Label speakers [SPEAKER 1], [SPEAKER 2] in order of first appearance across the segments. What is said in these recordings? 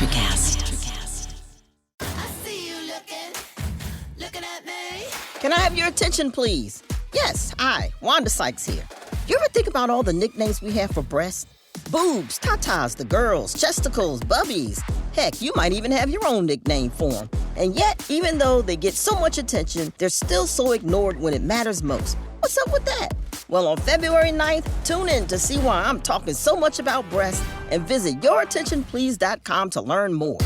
[SPEAKER 1] Electricast.
[SPEAKER 2] I see you looking at me.
[SPEAKER 3] Can I have your attention, please? Yes, hi, Wanda Sykes here. You ever think about all the nicknames we have for breasts? Boobs, tatas, the girls, chesticles, bubbies. Heck, you might even have your own nickname for them. And yet, even though they get so much attention, they're still so ignored when it matters most. What's up with that? Well, on February 9th, tune in to see why I'm talking so much about breasts and visit yourattentionplease.com to learn more.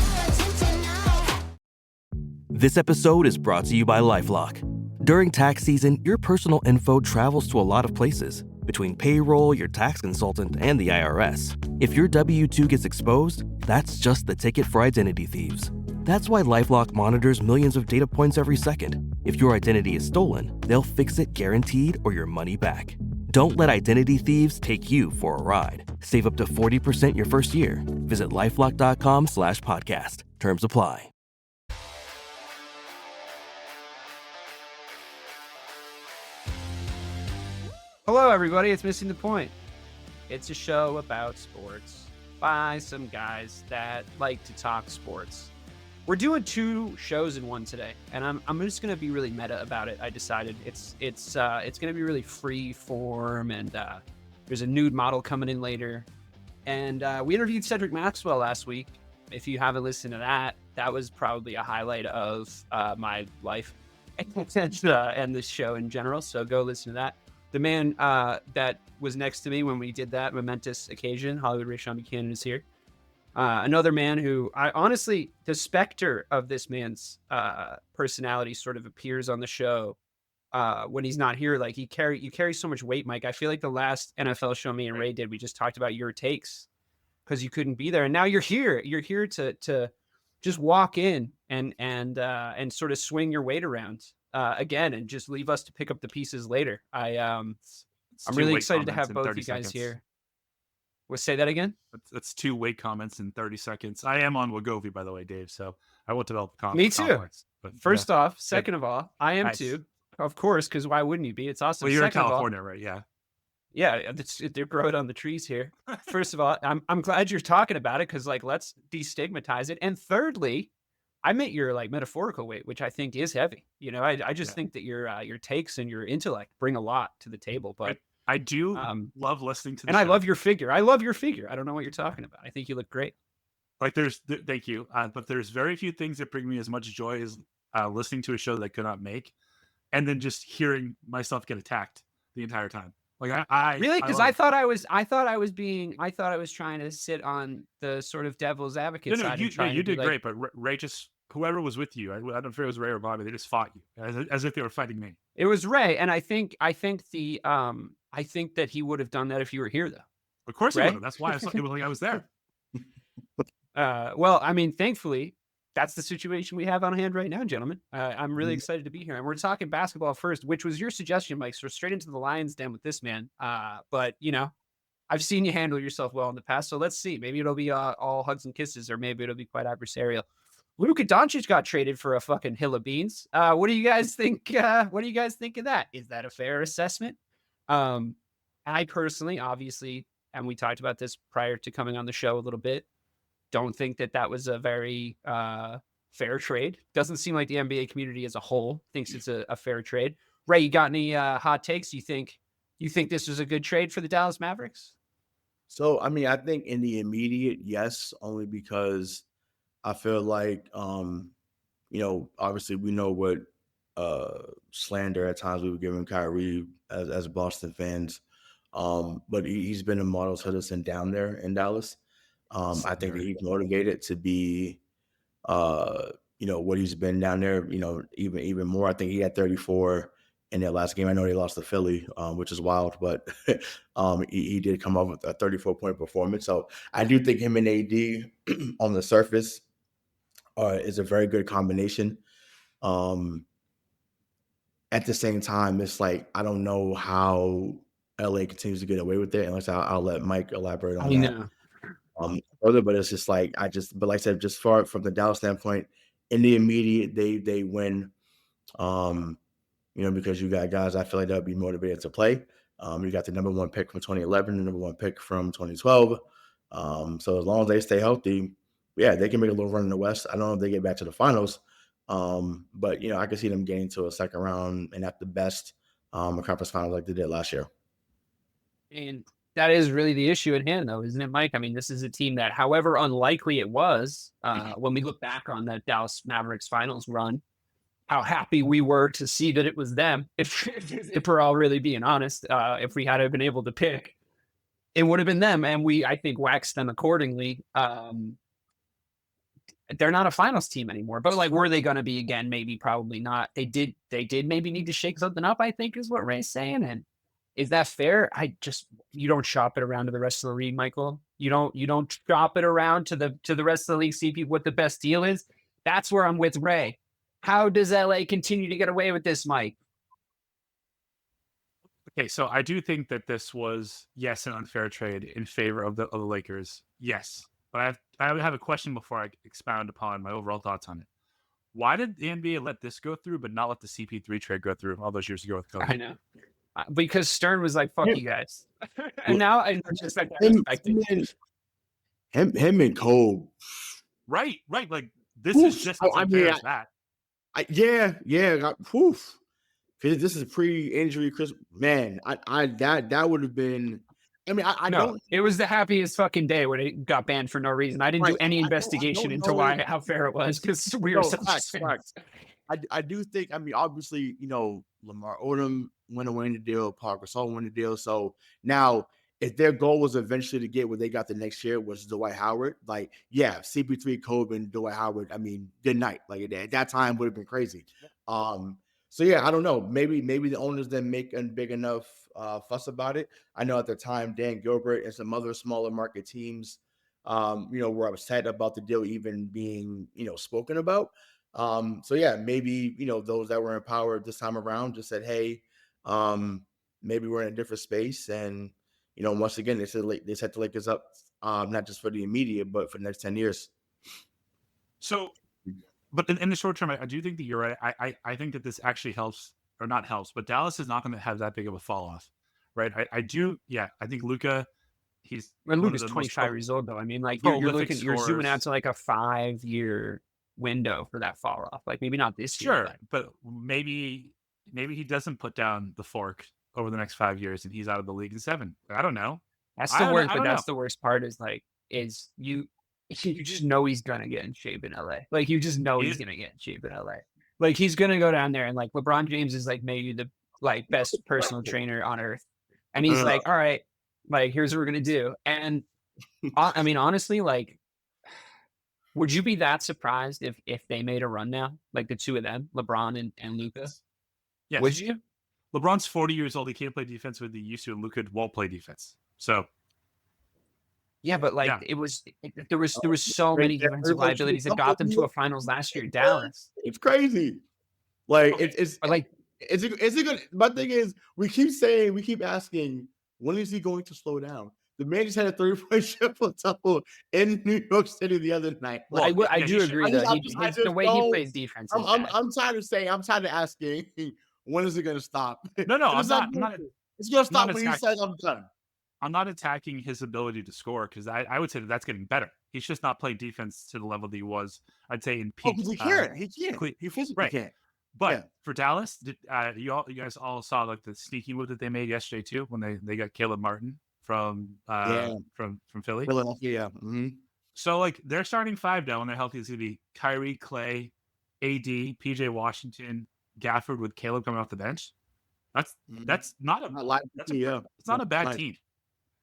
[SPEAKER 4] This episode is brought to you by LifeLock. During tax season, your personal info travels to a lot of places. Between payroll, your tax consultant, and the IRS. If your W-2 gets exposed, that's just the ticket for identity thieves. That's why LifeLock monitors millions of data points every second. If your identity is stolen, they'll fix it guaranteed or your money back. Don't let identity thieves take you for a ride. Save up to 40% your first year. Visit LifeLock.com/podcast. Terms apply.
[SPEAKER 5] Hello, everybody. It's Missing the Point. It's a show about sports by some guys that like to talk sports. We're doing two shows in one today, and I'm just gonna be really meta about it. I decided it's gonna be really free form, and there's a nude model coming in later, and we interviewed Cedric Maxwell last week. If you haven't listened to that, that was probably a highlight of my life and this show in general. So go listen to that. The man that was next to me when we did that momentous occasion, Hollywood Rayshawn Buchanan, is here. Another man who, I honestly, the specter of this man's personality sort of appears on the show when he's not here. Like you carry so much weight, Mike. I feel like the last NFL show me and Ray did, we just talked about your takes because you couldn't be there, and now you're here. You're here to just walk in and sort of swing your weight around again, and just leave us to pick up the pieces later. I'm really excited to have both you guys here. We'll say that again.
[SPEAKER 6] That's two weight comments in 30 seconds. I am on Wegovy, by the way, Dave. So I won't develop
[SPEAKER 5] Me too.
[SPEAKER 6] complex. But
[SPEAKER 5] First off, second of all, I am too. Of course, because why wouldn't you be? It's awesome.
[SPEAKER 6] Well, you're
[SPEAKER 5] second
[SPEAKER 6] in California, right? Yeah.
[SPEAKER 5] Yeah, they're growing on the trees here. First of all, I'm glad you're talking about it because let's destigmatize it. And thirdly, I meant your metaphorical weight, which I think is heavy. You know, I just think that your takes and your intellect bring a lot to the table. But
[SPEAKER 6] I do love listening to the
[SPEAKER 5] show.
[SPEAKER 6] I
[SPEAKER 5] love your figure. I love your figure. I don't know what you're talking about. I think you look great.
[SPEAKER 6] Thank you. But there's very few things that bring me as much joy as listening to a show that I could not make, and then just hearing myself get attacked the entire time.
[SPEAKER 5] Really, because I thought I was trying to sit on the sort of devil's advocate side.
[SPEAKER 6] You did great, but Ray just, whoever was with you, I don't know if it was Ray or Bobby, they just fought you as if they were fighting me.
[SPEAKER 5] It was Ray, and I think that he would have done that if you were here, though.
[SPEAKER 6] Of course he would have. That's why it was like I was there.
[SPEAKER 5] Well, I mean, thankfully, that's the situation we have on hand right now, gentlemen. I'm really excited to be here, and we're talking basketball first, which was your suggestion, Mike. So we're straight into the Lions den with this man. But I've seen you handle yourself well in the past, so let's see. Maybe it'll be all hugs and kisses, or maybe it'll be quite adversarial. Luka Doncic got traded for a fucking hill of beans. What do you guys think? What do you guys think of that? Is that a fair assessment? I personally, obviously, and we talked about this prior to coming on the show a little bit, don't think that was a very fair trade. Doesn't seem like the NBA community as a whole thinks it's a fair trade. Ray, you got any hot takes? You think this was a good trade for the Dallas Mavericks?
[SPEAKER 7] So, I mean, I think in the immediate, yes, only because I feel like, obviously we know what slander at times we were giving Kyrie as Boston fans. But he's been a model citizen down there in Dallas. I think that he's motivated to be, what he's been down there, even more. I think he had 34 in their last game. I know they lost to Philly, which is wild, but he did come up with a 34-point performance. So I do think him and AD on the surface is a very good combination. At the same time, it's like, I don't know how LA continues to get away with it, unless I'll let Mike elaborate on that. Further, but it's just like, but like I said, just far from the Dallas standpoint, in the immediate, they win, because you got guys I feel like that would be motivated to play. You got the number one pick from 2011, the number one pick from 2012. So as long as they stay healthy, yeah, they can make a little run in the West. I don't know if they get back to the finals, but I can see them getting to a second round and at the best, a conference finals like they did last year.
[SPEAKER 5] And that is really the issue at hand, though, isn't it, Mike? I mean, this is a team that, however unlikely it was, when we look back on that Dallas Mavericks finals run, how happy we were to see that it was them. If we're all really being honest, if we had been able to pick, it would have been them, and I think, waxed them accordingly. They're not a finals team anymore, but like, were they going to be again? Maybe, probably not. They did maybe need to shake something up, I think, is what Ray's saying. And is that fair? You don't shop it around to the rest of the league, Michael. You don't shop it around to the rest of the league, see what the best deal is. That's where I'm with Ray. How does LA continue to get away with this, Mike?
[SPEAKER 6] Okay, so I do think that this was, yes, an unfair trade in favor of the Lakers. Yes. But I have a question before I expound upon my overall thoughts on it. Why did the NBA let this go through, but not let the CP3 trade go through all those years ago with Kobe?
[SPEAKER 5] I know. Because Stern was like, fuck you guys. And now I just like
[SPEAKER 7] him and Cole.
[SPEAKER 6] Right. Like, this is just as unfair as that.
[SPEAKER 7] Poof. This is pre-injury Chris. Man, that would have been. I mean, I don't.
[SPEAKER 5] It was the happiest fucking day when it got banned for no reason. I didn't do any investigation into how fair it was, because we were such fans.
[SPEAKER 7] I do think. I mean, obviously, Lamar Odom went away in the deal. Paul Gasol won the deal. So now, if their goal was eventually to get what they got the next year, was Dwight Howard, like, yeah, CP3, Kobe, and Dwight Howard. I mean, good night. Like, at that time would have been crazy. So yeah, I don't know. Maybe the owners didn't make a big enough fuss about it. I know at the time Dan Gilbert and some other smaller market teams, were upset about the deal even being spoken about. So yeah, maybe those that were in power this time around just said, hey, maybe we're in a different space, and once again they set the Lakers up, not just for the immediate but for the next 10 years.
[SPEAKER 6] So. But in the short term, I do think that you're right. I think that this actually helps, or not helps, but Dallas is not going to have that big of a fall off, right? I do. Yeah, I think Luka,
[SPEAKER 5] Luka's 25 years old, though. I mean, like, you're zooming out to like a 5-year window for that fall off. Like, maybe not this year.
[SPEAKER 6] Sure, but maybe he doesn't put down the fork over the next 5 years and he's out of the league in 7. I don't know.
[SPEAKER 5] That's the worst. But that's the worst part is you just know he's gonna get in shape in LA. Like, you just know he's gonna get in shape in LA. Like, he's gonna go down there, and like, LeBron James is like maybe the best personal trainer on earth, and he's like, all right, like, here's what we're gonna do. And I mean, honestly, like, would you be that surprised if they made a run now, like the two of them, LeBron and Luka?
[SPEAKER 6] Yes.
[SPEAKER 5] Would you?
[SPEAKER 6] LeBron's 40 years old. He can't play defense with the used to, and Luka won't play defense. So.
[SPEAKER 5] Yeah, but there was so many defensive liabilities that got them to a finals last year. Dallas.
[SPEAKER 7] It's crazy. Like, it's like, is it good? My thing is, we keep asking, when is he going to slow down? The man just had a 3-point triple-double in New York City the other night.
[SPEAKER 5] Like, I do agree, though. The way he plays defense.
[SPEAKER 7] I'm tired of asking, when is it going to stop?
[SPEAKER 6] No, I'm not.
[SPEAKER 7] It's going to stop when he says, I'm done.
[SPEAKER 6] I'm not attacking his ability to score, because I would say that's getting better. He's just not playing defense to the level that he was, I'd say, in peak.
[SPEAKER 7] He can't. He physically can't.
[SPEAKER 6] But for Dallas, you guys all saw like the sneaky move that they made yesterday too, when they got Caleb Martin from Philly.
[SPEAKER 7] Philadelphia, yeah. Mm-hmm.
[SPEAKER 6] So like, their starting 5 now when they're healthy is going to be Kyrie, Clay, AD, PJ Washington, Gafford, with Caleb coming off the bench. That's not a bad team.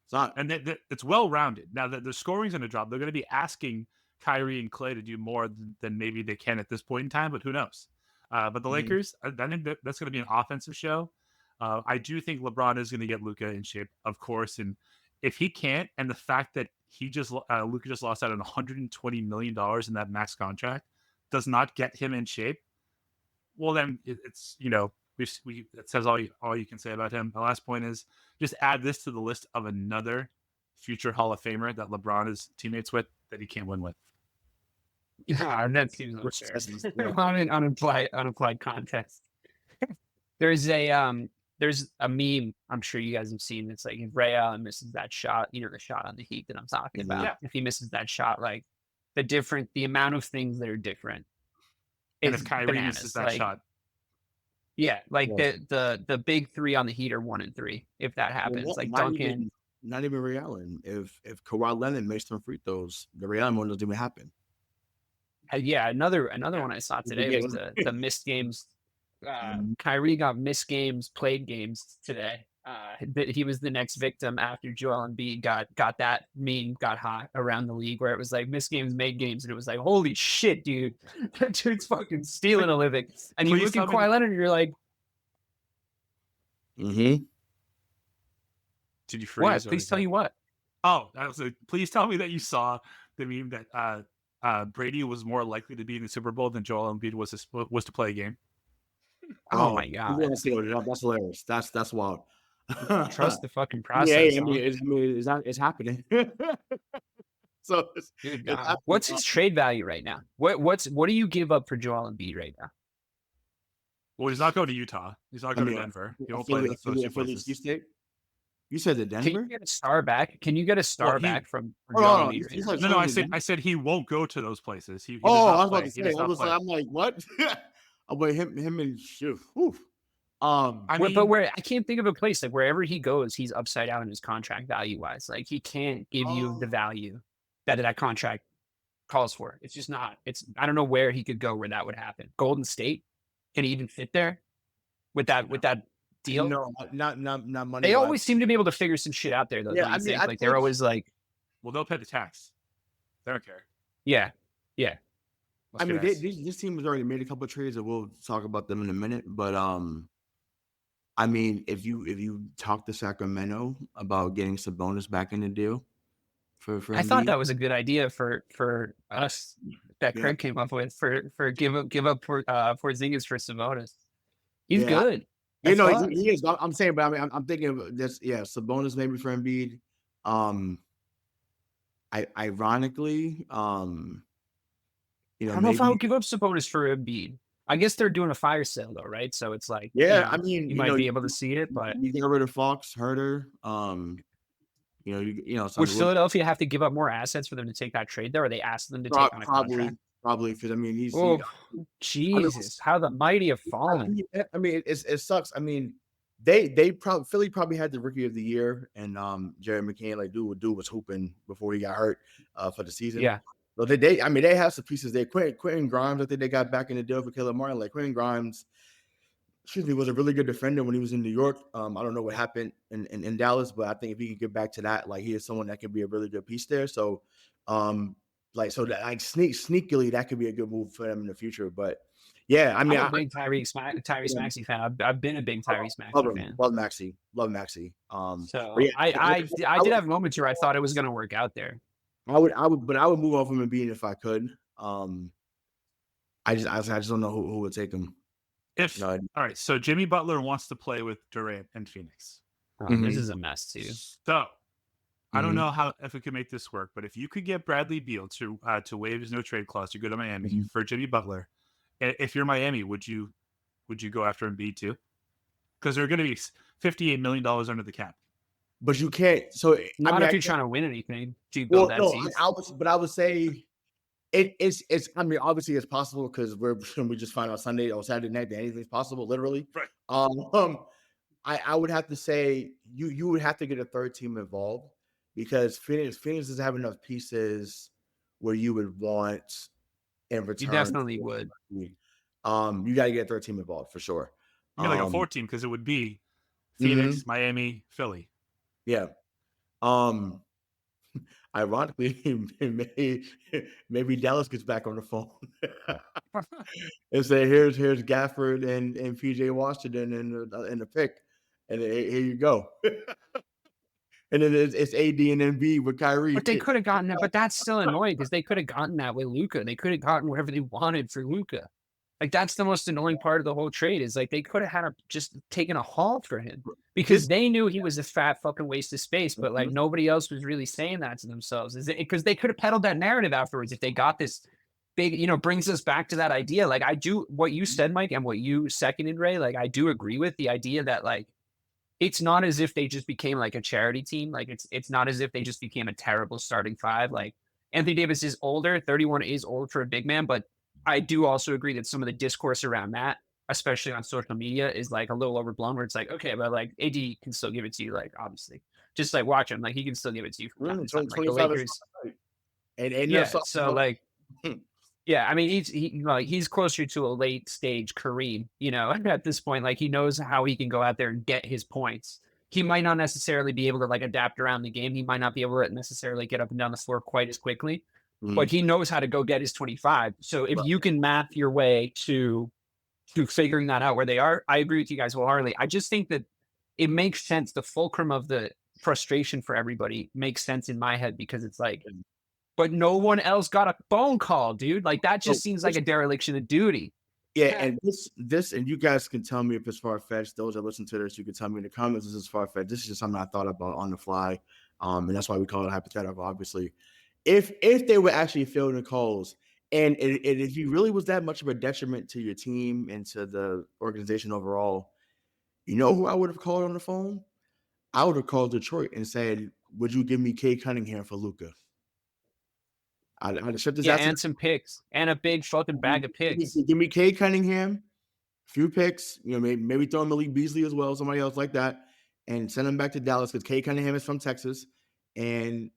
[SPEAKER 6] It's not, and it's well rounded. Now that the scoring's going to drop, they're going to be asking Kyrie and Clay to do more than maybe they can at this point in time, but who knows? But the Lakers, I think that's going to be an offensive show. I do think LeBron is going to get Luka in shape, of course, and if he can't, and the fact that Luka just lost out on $120 million in that max contract does not get him in shape, well, then it's that says all you can say about him. My last point is, just add this to the list of another future Hall of Famer that LeBron is teammates with that he can't win with.
[SPEAKER 5] Yeah, that seems unfair. Unapplied context. There's a meme I'm sure you guys have seen. It's like, if Ray Allen misses that shot, the shot on the Heat that I'm talking about. Yeah. If he misses that shot, like, the amount of things that are different.
[SPEAKER 6] And
[SPEAKER 5] is
[SPEAKER 6] if Kyrie
[SPEAKER 5] bananas.
[SPEAKER 6] misses that
[SPEAKER 5] Like,
[SPEAKER 6] shot,
[SPEAKER 5] yeah, like
[SPEAKER 7] Yeah.
[SPEAKER 5] the big three on the Heat are 1 and 3. If that happens,
[SPEAKER 7] Well,
[SPEAKER 5] like
[SPEAKER 7] not
[SPEAKER 5] Duncan,
[SPEAKER 7] not even Ray Allen. If Kawhi Leonard makes some free throws, the Ray Allen one doesn't even happen.
[SPEAKER 5] yeah, another one I saw today was the missed games. Kyrie got missed games, played games today. That he was the next victim after Joel Embiid got that meme got hot around the league where it was like missed games, made games, and it was like, holy shit, dude, that dude's fucking stealing a living. And you look at Kawhi Leonard and you're like,
[SPEAKER 7] Mm-hmm.
[SPEAKER 6] did you freeze?
[SPEAKER 5] what? Please tell you what.
[SPEAKER 6] Oh, that was please tell me that you saw the meme that Brady was more likely to be in the Super Bowl than Joel Embiid was to play a game.
[SPEAKER 5] Oh my god,
[SPEAKER 7] That's hilarious. That's wild.
[SPEAKER 5] Trust the fucking process.
[SPEAKER 7] Yeah, I mean, it's happening. So
[SPEAKER 5] Dude, what's his trade value right now? What do you give up for Joel Embiid right now?
[SPEAKER 6] Well, he's not going to Utah. He's not going to Denver. He won't play those two places.
[SPEAKER 7] You said the
[SPEAKER 5] Can
[SPEAKER 7] Denver?
[SPEAKER 5] you get a star back? Can you get a star back from
[SPEAKER 7] Oh,
[SPEAKER 5] Joel
[SPEAKER 7] no,
[SPEAKER 5] Embiid right
[SPEAKER 7] he's
[SPEAKER 5] now?
[SPEAKER 7] like-
[SPEAKER 6] No, I said he won't go to those places. He does
[SPEAKER 7] Oh,
[SPEAKER 6] not
[SPEAKER 7] I was
[SPEAKER 6] play.
[SPEAKER 7] about to
[SPEAKER 6] He does
[SPEAKER 7] say.
[SPEAKER 6] not play.
[SPEAKER 7] I'm like, what? I'm like him and shit. Whew.
[SPEAKER 6] I mean,
[SPEAKER 5] But where I can't think of a place like wherever he goes, he's upside down in his contract value wise. Like he can't give you the value that contract calls for. It's just not. I don't know where he could go where that would happen. Golden State, can he even fit there with that deal?
[SPEAKER 7] No, not money.
[SPEAKER 5] They always seem to be able to figure some shit out there though.
[SPEAKER 7] Yeah,
[SPEAKER 5] Don't you
[SPEAKER 7] I mean,
[SPEAKER 5] think?
[SPEAKER 7] I
[SPEAKER 5] Like they're
[SPEAKER 7] think-
[SPEAKER 5] always like,
[SPEAKER 6] well, they'll pay the tax. They don't care.
[SPEAKER 5] yeah.
[SPEAKER 7] I mean, this team has already made a couple of trades, and we'll talk about them in a minute. But I mean, if you talk to Sacramento about getting Sabonis back in the deal for
[SPEAKER 5] I thought
[SPEAKER 7] Embiid,
[SPEAKER 5] that was a good idea for us that Craig came up with for give up for Porzingis for Sabonis. He's
[SPEAKER 7] Yeah,
[SPEAKER 5] good.
[SPEAKER 7] you
[SPEAKER 5] That's
[SPEAKER 7] know,
[SPEAKER 5] fun.
[SPEAKER 7] he is. I'm saying, but I mean, I'm thinking of this. Yeah, Sabonis maybe for Embiid. Ironically, you know,
[SPEAKER 5] I don't know if I
[SPEAKER 7] maybe-
[SPEAKER 5] would give up Sabonis for Embiid. I guess they're doing a fire sale though, right? So it's like,
[SPEAKER 7] Yeah, I mean,
[SPEAKER 5] you might be able to see it, but
[SPEAKER 7] you get rid of Fox, Herter. You know,
[SPEAKER 5] would Philadelphia have to give up more assets for them to take that trade there, or they ask them to take on a contract?
[SPEAKER 7] probably because I mean he's.
[SPEAKER 5] Oh, Jesus! How the mighty have fallen.
[SPEAKER 7] I mean, it sucks. I mean, Philly probably had the rookie of the year, and Jared McCain, like dude was hooping before he got hurt for the season.
[SPEAKER 5] Yeah.
[SPEAKER 7] So they have some pieces there. Quentin Grimes, I think they got back in the deal for Caleb Martin. Like Quentin Grimes, was a really good defender when he was in New York. I don't know what happened in Dallas, but I think if he can get back to that, like he is someone that can be a really good piece there. So, sneakily, that could be a good move for them in the future. But yeah, I mean,
[SPEAKER 5] I'm a big Tyrese Maxey fan. I've been a big Tyrese Maxey fan.
[SPEAKER 7] Love Maxey.
[SPEAKER 5] So
[SPEAKER 7] but yeah,
[SPEAKER 5] I did have moments where I thought it was going to work out there.
[SPEAKER 7] I would move on from Embiid if I could. I just don't know who would take him.
[SPEAKER 6] All right, so Jimmy Butler wants to play with Durant and Phoenix.
[SPEAKER 5] This is a mess too.
[SPEAKER 6] So I don't know if we could make this work, but if you could get Bradley Beal to waive his no trade clause to go to Miami for Jimmy Butler, if you're Miami, would you go after Embiid too? Because they're going to be $58 million under the cap.
[SPEAKER 7] But you can't. So
[SPEAKER 5] Not if you're trying to win anything. Do you build that season?
[SPEAKER 7] I would say it's. I mean, obviously it's possible because we just find out Sunday or Saturday night that anything's possible, literally.
[SPEAKER 6] Right.
[SPEAKER 7] I would have to say you would have to get a third team involved because Phoenix doesn't have enough pieces where you would want in return.
[SPEAKER 5] You definitely would.
[SPEAKER 7] You got to get a third team involved for sure.
[SPEAKER 6] You like a fourth team because it would be Phoenix, Miami, Philly.
[SPEAKER 7] Yeah. Ironically, maybe Dallas gets back on the phone and say, "Here's Gafford and PJ Washington in the pick, and here you go." And then it's AD and Embiid with Kyrie.
[SPEAKER 5] But they could have gotten that. But that's still annoying because they could have gotten that with Luka. They could have gotten whatever they wanted for Luka. Like that's the most annoying part of the whole trade is like they could have had just taken a haul for him because they knew he was a fat fucking waste of space, but like nobody else was really saying that to themselves. Is it because they could have peddled that narrative afterwards if they got this big, brings us back to that idea. Like I do what you said, Mike, and what you seconded, Ray. Like I do agree with the idea that like it's not as if they just became like a charity team. Like it's not as if they just became a terrible starting five. Like Anthony Davis is older. 31 is old for a big man, but I do also agree that some of the discourse around that, especially on social media, is like a little overblown. Where it's like, okay, but like AD can still give it to you. Like obviously, just like watch him, like he can still give it to you from time to time. Like the
[SPEAKER 7] 25 is
[SPEAKER 5] Lakers,
[SPEAKER 7] right. And
[SPEAKER 5] yeah.
[SPEAKER 7] so
[SPEAKER 5] like, yeah, I mean he's closer to a late stage Kareem. At this point, like he knows how he can go out there and get his points. He might not necessarily be able to like adapt around the game. He might not be able to necessarily get up and down the floor quite as quickly, but he knows how to go get his 25. So if you can math your way to figuring that out where they are, I agree with you guys wholeheartedly. I just think that it makes sense. The fulcrum of the frustration for everybody makes sense in my head because it's like, but no one else got a phone call, dude. Like that just seems like a dereliction of duty.
[SPEAKER 7] Yeah, and this, and you guys can tell me if it's far-fetched. Those that listen to this, you can tell me in the comments this is far-fetched. This is just something I thought about on the fly, and that's why we call it hypothetical, obviously. If they were actually fielding calls, and if he really was that much of a detriment to your team and to the organization overall, you know who I would have called on the phone? I would have called Detroit and said, would you give me Cade Cunningham for Luka? I'd have shipped this out
[SPEAKER 5] and some picks and a big fucking bag of picks.
[SPEAKER 7] Give me Cade Cunningham, a few picks, maybe throw in Malik Beasley as well, somebody else like that, and send him back to Dallas because Cade Cunningham is from Texas. And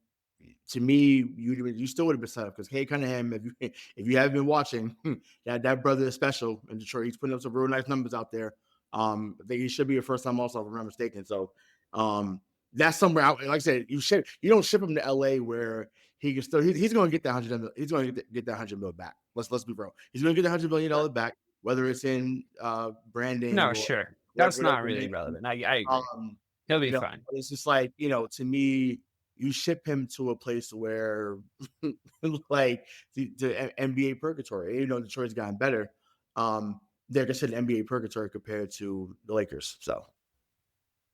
[SPEAKER 7] to me, you still would have been set up because Cade Cunningham, if you haven't been watching, that brother is special in Detroit. He's putting up some real nice numbers out there. I think he should be a first-time All-Star, if I'm not mistaken. So that's somewhere like I said, you don't ship him to LA where he can still he's going to get that $100 million back. Let's be real. He's going to get the $100 million back, whether it's in branding.
[SPEAKER 5] No, sure, that's not really relevant. I agree. He'll be fine.
[SPEAKER 7] It's just like to me, you ship him to a place where like the NBA purgatory. Detroit's gotten better. They're considered NBA purgatory compared to the Lakers. So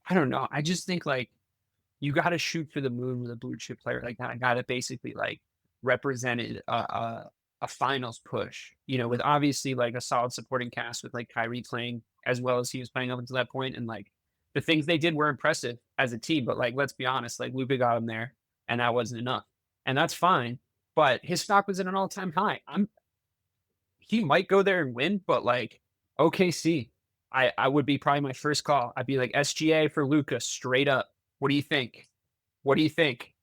[SPEAKER 5] I don't know. I just think like you got to shoot for the moon with a blue chip player like that. I got to basically like represented a finals push, with obviously like a solid supporting cast with like Kyrie playing as well as he was playing up until that point. And like the things they did were impressive as a team, but like, let's be honest, like Luka got him there and that wasn't enough, and that's fine. But his stock was at an all-time high. He might go there and win, but like OKC, I would be probably my first call. I'd be like SGA for Luka straight up. What do you think?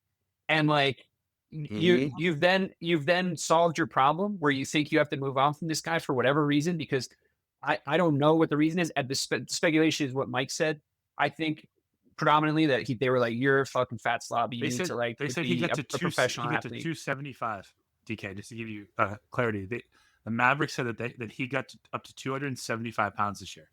[SPEAKER 5] And like you've then solved your problem where you think you have to move on from this guy for whatever reason, because I don't know what the reason is. And the speculation is what Mike said. I think predominantly that they were like, you're a fucking fat slob. You need to like.
[SPEAKER 6] They said he got to professional athlete. He got to 275. DK, just to give you clarity, the Mavericks said that he got up to 275 pounds this year.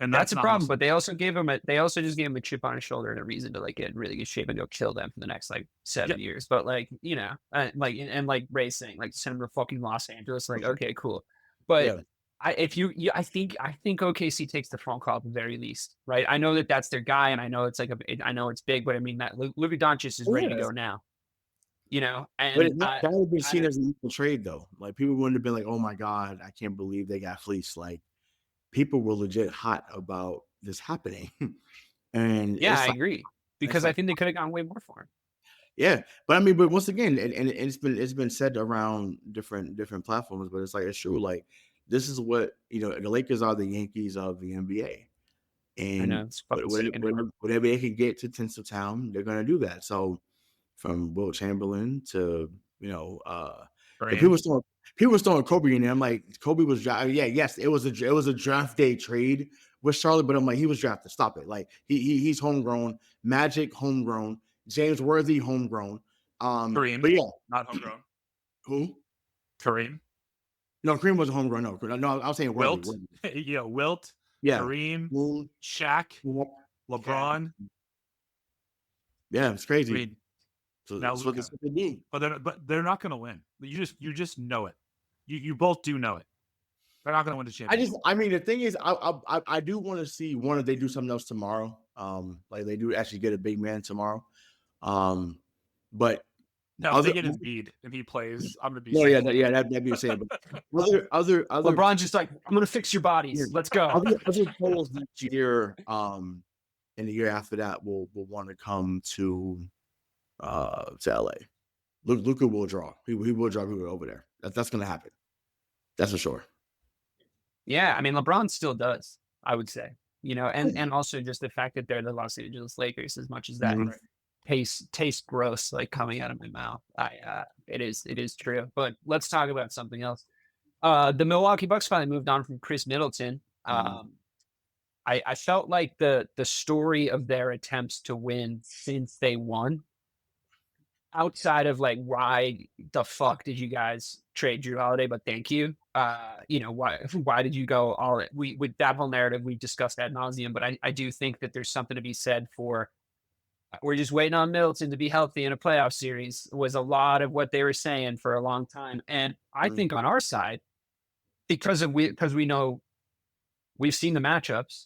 [SPEAKER 6] And
[SPEAKER 5] that's a problem, but they also gave him they also just gave him a chip on his shoulder and a reason to like get in really good shape and go kill them for the next like 7 years. But like, like Ray saying, like send him to fucking Los Angeles. Like, okay, cool. But I think OKC takes the phone call at the very least, right? I know that that's their guy, and I know it's like I know it's big, but I mean that Luka Doncic is ready to go now. And
[SPEAKER 7] that would be seen as an equal trade though. Like people wouldn't have been like, oh my God, I can't believe they got fleeced. Like people were legit hot about this happening. And
[SPEAKER 5] I agree, because I think they could have gone way more for him.
[SPEAKER 7] Yeah, but once again, and it's been said around different platforms, but it's true. Like this is what the Lakers are the Yankees of the NBA, and whatever they can get to Tinseltown, they're gonna do that. So from Will Chamberlain to people were throwing Kobe in there. I'm like, Kobe was drafted. Yeah, yes, it was a draft day trade with Charlotte, but I'm like, he was drafted. Stop it. Like he's homegrown. Magic homegrown. James Worthy homegrown.
[SPEAKER 6] Kareem,
[SPEAKER 7] but yeah,
[SPEAKER 6] not homegrown.
[SPEAKER 7] Who?
[SPEAKER 6] Kareem.
[SPEAKER 7] No, Kareem wasn't homegrown. No, I was saying
[SPEAKER 6] Wilt.
[SPEAKER 7] Worthy.
[SPEAKER 6] Wilt.
[SPEAKER 7] Yeah,
[SPEAKER 6] Kareem. Shaq. LeBron.
[SPEAKER 7] Yeah, it's crazy.
[SPEAKER 6] I mean,
[SPEAKER 7] so
[SPEAKER 6] now
[SPEAKER 7] that's what they do.
[SPEAKER 6] But they're not going to win. You just know it. You both do know it. They're not going to win the championship.
[SPEAKER 7] The thing is, I do want to see if they do something else tomorrow. Like they do actually get a big man tomorrow. But
[SPEAKER 6] no, if they get Embiid and he plays, I'm gonna be.
[SPEAKER 7] No, that'd be insane. But other
[SPEAKER 5] LeBron's just like, I'm gonna fix your bodies. Let's go.
[SPEAKER 7] Other polls next year, and the year after that will want to come to LA. Luka will draw. He will draw people over there. That's going to happen. That's for sure.
[SPEAKER 5] Yeah, I mean, LeBron still does, I would say, and also just the fact that they're the Los Angeles Lakers, as much as that tastes gross, like coming out of my mouth. It is true. But let's talk about something else. The Milwaukee Bucks finally moved on from Chris Middleton. I felt like the story of their attempts to win since they won, outside of like, why the fuck did you guys trade Drew Holiday? But thank you. Why did you go all in? With that whole narrative, we discussed ad nauseum, but I do think that there's something to be said for, we're just waiting on Middleton to be healthy in a playoff series, was a lot of what they were saying for a long time. And I think on our side, because we know we've seen the matchups,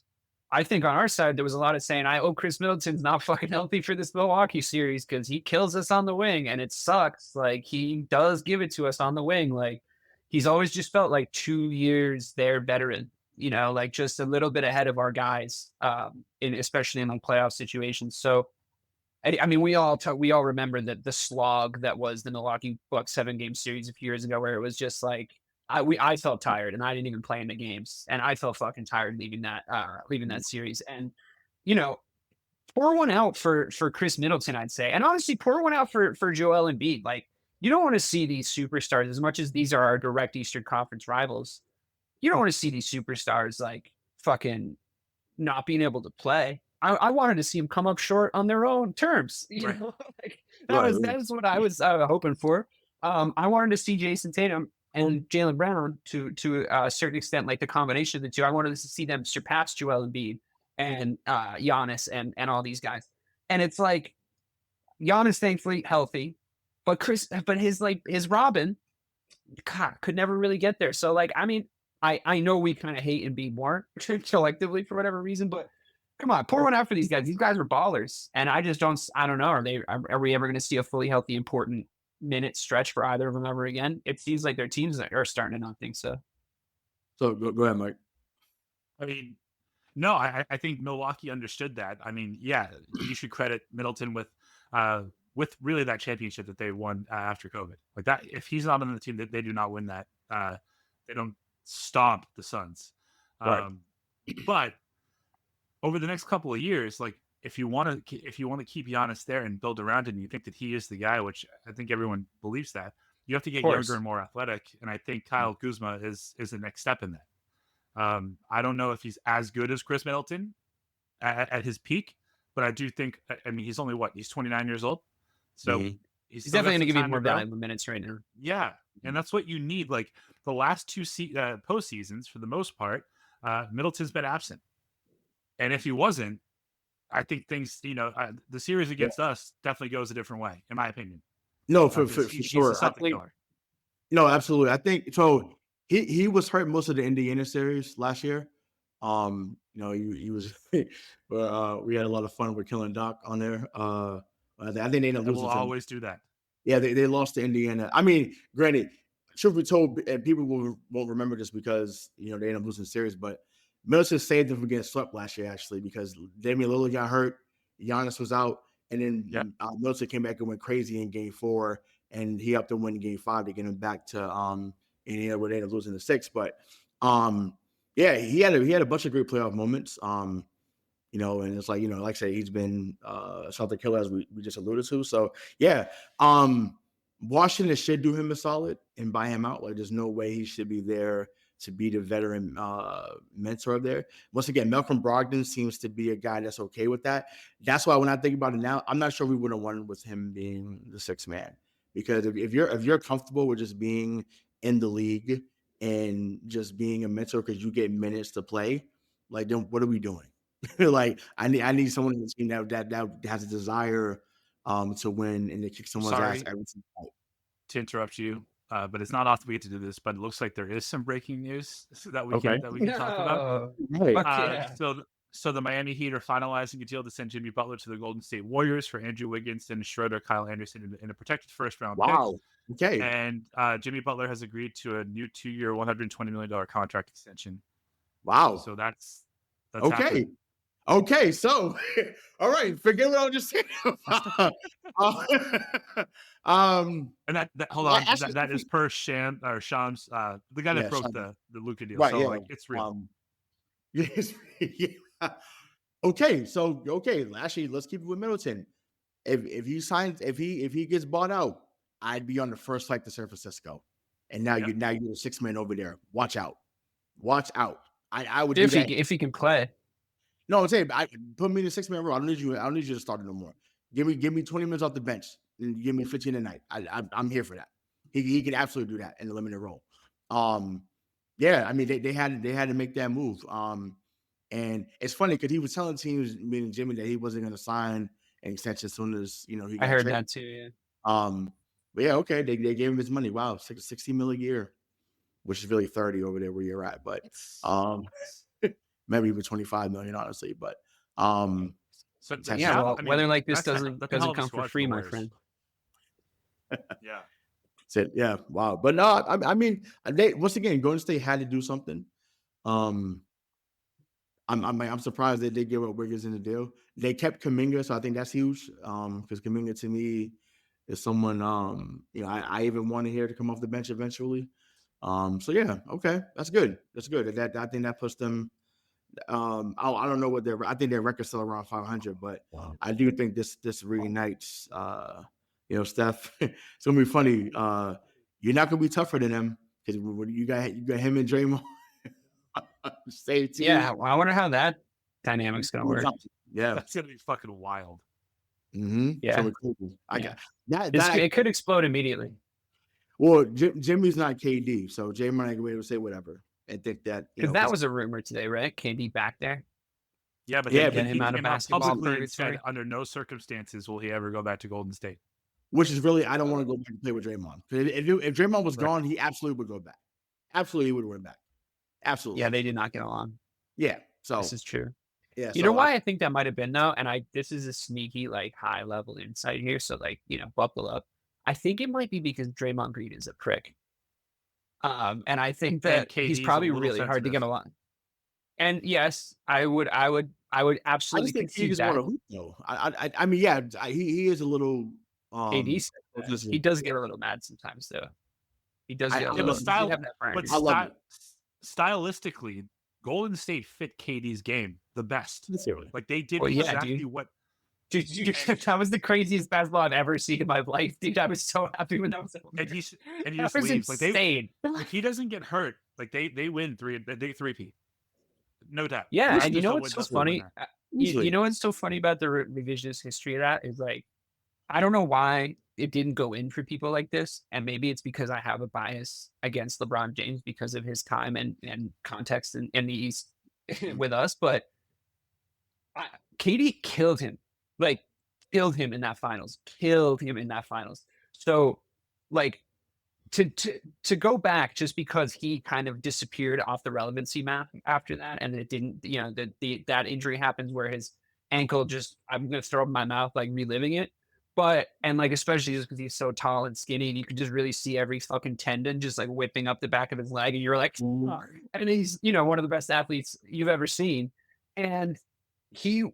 [SPEAKER 5] I think on our side, there was a lot of saying, I hope Chris Middleton's not fucking healthy for this Milwaukee series because he kills us on the wing and it sucks. Like, he does give it to us on the wing. Like, he's always just felt like 2 years their veteran, like just a little bit ahead of our guys, especially in like playoff situations. So, I mean, we all remember that the slog that was the Milwaukee Bucks 7-game series a few years ago, where it was just like, I felt tired and I didn't even play in the games, and I felt fucking tired leaving that series. And pour one out for Chris Middleton, I'd say, and honestly, pour one out for Joel Embiid. Like, you don't want to see these superstars, as much as these are our direct Eastern Conference rivals. You don't want to see these superstars like fucking not being able to play. I wanted to see them come up short on their own terms. That was what I was hoping for. I wanted to see Jason Tatum and Jaylen Brown to a certain extent, like the combination of the two. I wanted to see them surpass Joel Embiid and Giannis and all these guys. And it's like, Giannis thankfully healthy, but his Robin, God, could never really get there. So like, I mean, I know we kind of hate Embiid more collectively for whatever reason, but come on, pour one out for these guys. These guys are ballers, and I don't know. Are we ever going to see a fully healthy, important minute stretch for either of them ever again? It seems like their teams are starting to not think so.
[SPEAKER 7] So go ahead, Mike.
[SPEAKER 6] I mean, no, I think Milwaukee understood that. I mean, yeah, you should credit Middleton with really that championship that they won after COVID. Like that, if he's not on the team, they do not win that. They don't stomp the Suns.
[SPEAKER 7] Right.
[SPEAKER 6] But over the next couple of years, like if you want to keep Giannis there and build around him, and you think that he is the guy, which I think everyone believes that, you have to get younger and more athletic. And I think Kyle Kuzma is the next step in that. I don't know if he's as good as Chris Middleton at his peak, but I do think, I mean, he's only he's 29 years old. So he's
[SPEAKER 5] definitely going to give you more valuable minutes right now.
[SPEAKER 6] Yeah. And that's what you need. Like the last two postseasons, for the most part, Middleton's been absent. And if he wasn't, I think things, the series against us definitely goes a different way, in my opinion.
[SPEAKER 7] No, for sure. No, absolutely. I think so. He was hurt most of the Indiana series last year. He was. We had a lot of fun with killing Doc on there. I think they ended up losing.
[SPEAKER 6] We'll always do that.
[SPEAKER 7] Yeah, they lost to Indiana. I mean, granted, truth be told, and people won't remember this because they ended up losing the series, but Middleton saved them from getting swept last year, actually, because Damian Lillard got hurt, Giannis was out, and then Middleton came back and went crazy in Game 4, and he helped them win Game 5 to get him back to Indiana, where they ended up losing the 6. But he had a bunch of great playoff moments. And it's like like I said, he's been a Celtic killer, as we just alluded to. So Washington should do him a solid and buy him out. Like, there's no way he should be there to be the veteran mentor there. Once again, Malcolm Brogdon seems to be a guy that's okay with that. That's why when I think about it now, I'm not sure we would have won with him being the sixth man. Because if you're comfortable with just being in the league and just being a mentor because you get minutes to play, like, then what are we doing? Like, I need someone in the team that has a desire to win and to kick someone's ass every single night.
[SPEAKER 6] To interrupt you, but it's not often we get to do this, but it looks like there is some breaking news that we can talk about.
[SPEAKER 7] Right.
[SPEAKER 6] So the Miami Heat are finalizing a deal to send Jimmy Butler to the Golden State Warriors for Andrew Wiggins, Dennis Schroeder, Kyle Anderson in a protected first-round pick.
[SPEAKER 7] Okay.
[SPEAKER 6] And Jimmy Butler has agreed to a new 2-year, $120 million contract extension.
[SPEAKER 7] Wow.
[SPEAKER 6] So that's
[SPEAKER 7] okay.
[SPEAKER 6] happening.
[SPEAKER 7] Okay, so all right, forget what I was just saying.
[SPEAKER 6] And that hold on,
[SPEAKER 7] actually,
[SPEAKER 6] that is per Shams, the guy that broke the Luka deal.
[SPEAKER 7] right,
[SPEAKER 6] So
[SPEAKER 7] yeah,
[SPEAKER 6] like it's real.
[SPEAKER 7] Yes, yeah. Okay, so actually, let's keep it with Middleton. If he gets bought out, I'd be on the first flight to San Francisco. And now you're a 6-man over there. Watch out. I would
[SPEAKER 5] if
[SPEAKER 7] do that.
[SPEAKER 5] if he can play.
[SPEAKER 7] No, I'm saying put me in the 6-man row. I don't need you to start it no more. Give me 20 minutes off the bench and give me 15 a night. I'm here for that. He can absolutely do that in the limited role. Yeah, I mean they had to make that move. And it's funny because he was telling teams, meaning Jimmy, that he wasn't going to sign an extension as soon as he got
[SPEAKER 5] I heard
[SPEAKER 7] traded.
[SPEAKER 5] that too. Yeah.
[SPEAKER 7] But yeah, okay, they gave him his money. Wow, $60 million a year, which is really 30 over there where you're at. But maybe even 25 million, honestly. But
[SPEAKER 6] so
[SPEAKER 5] yeah, well,
[SPEAKER 6] I mean,
[SPEAKER 5] weather like this doesn't come for free, my
[SPEAKER 6] Warriors.
[SPEAKER 5] friend.
[SPEAKER 6] Yeah.
[SPEAKER 7] That's it. Yeah. Wow. But no, I mean, they once again, Golden State had to do something. I'm surprised that they gave up Wiggins in the deal. They kept Kuminga, so I think that's huge. Because Kuminga to me is someone I even want to hear to come off the bench eventually. So yeah, okay, that's good. That's good. I think that puts them. I don't know what I think their record's still around 500, but I do think this reunites. Steph. It's gonna be funny. You're not gonna be tougher than them because you got him and Draymond. Same team.
[SPEAKER 5] Yeah, well, I wonder how that dynamic's gonna work.
[SPEAKER 7] Yeah,
[SPEAKER 6] that's gonna be fucking wild.
[SPEAKER 7] Mm-hmm.
[SPEAKER 5] Yeah,
[SPEAKER 7] so cool. I got that.
[SPEAKER 5] It could explode immediately.
[SPEAKER 7] Well, Jimmy's not KD, so Draymond ain't gonna be able to say whatever and think that
[SPEAKER 5] because that was a rumor today, right? KD back there.
[SPEAKER 6] Yeah, but
[SPEAKER 5] get him out of basketball
[SPEAKER 6] publicly said under no circumstances will he ever go back to Golden State.
[SPEAKER 7] Which is really, I don't want to go back and play with Draymond. If Draymond was gone, he absolutely would go back. Absolutely, would win back. Absolutely.
[SPEAKER 5] Yeah, they did not get along.
[SPEAKER 7] Yeah, so
[SPEAKER 5] this is true.
[SPEAKER 7] Yeah,
[SPEAKER 5] you know why I think that might have been though, and this is a sneaky high level insight here, so buckle up. I think it might be because Draymond Green is a prick, and I think that he's probably really hard to get along. And yes, I would absolutely concede that.
[SPEAKER 7] Hoop, though. I mean, yeah, he is a little.
[SPEAKER 5] KD he does get a little mad sometimes, though. He does get a little.
[SPEAKER 6] Stylistically, Golden State fit KD's game the best. Like they did exactly what.
[SPEAKER 5] Dude, that was the craziest basketball I've ever seen in my life, dude. I was so happy when that was over.
[SPEAKER 6] And he just leaves.
[SPEAKER 5] Insane.
[SPEAKER 6] Like he doesn't get hurt. Like they win three-peat. No doubt.
[SPEAKER 5] Yeah, and you know what's so funny? You know what's so funny about the revisionist history of that is I don't know why it didn't go in for people like this. And maybe it's because I have a bias against LeBron James because of his time and context in the East with us. But KD killed him. Killed him in that finals. So, to go back just because he kind of disappeared off the relevancy map after that, and it didn't, that injury happens where his ankle I'm going to throw up in my mouth, reliving it. But, especially just because he's so tall and skinny, and you can just really see every fucking tendon just whipping up the back of his leg. And you're like, oh. And he's, one of the best athletes you've ever seen. And he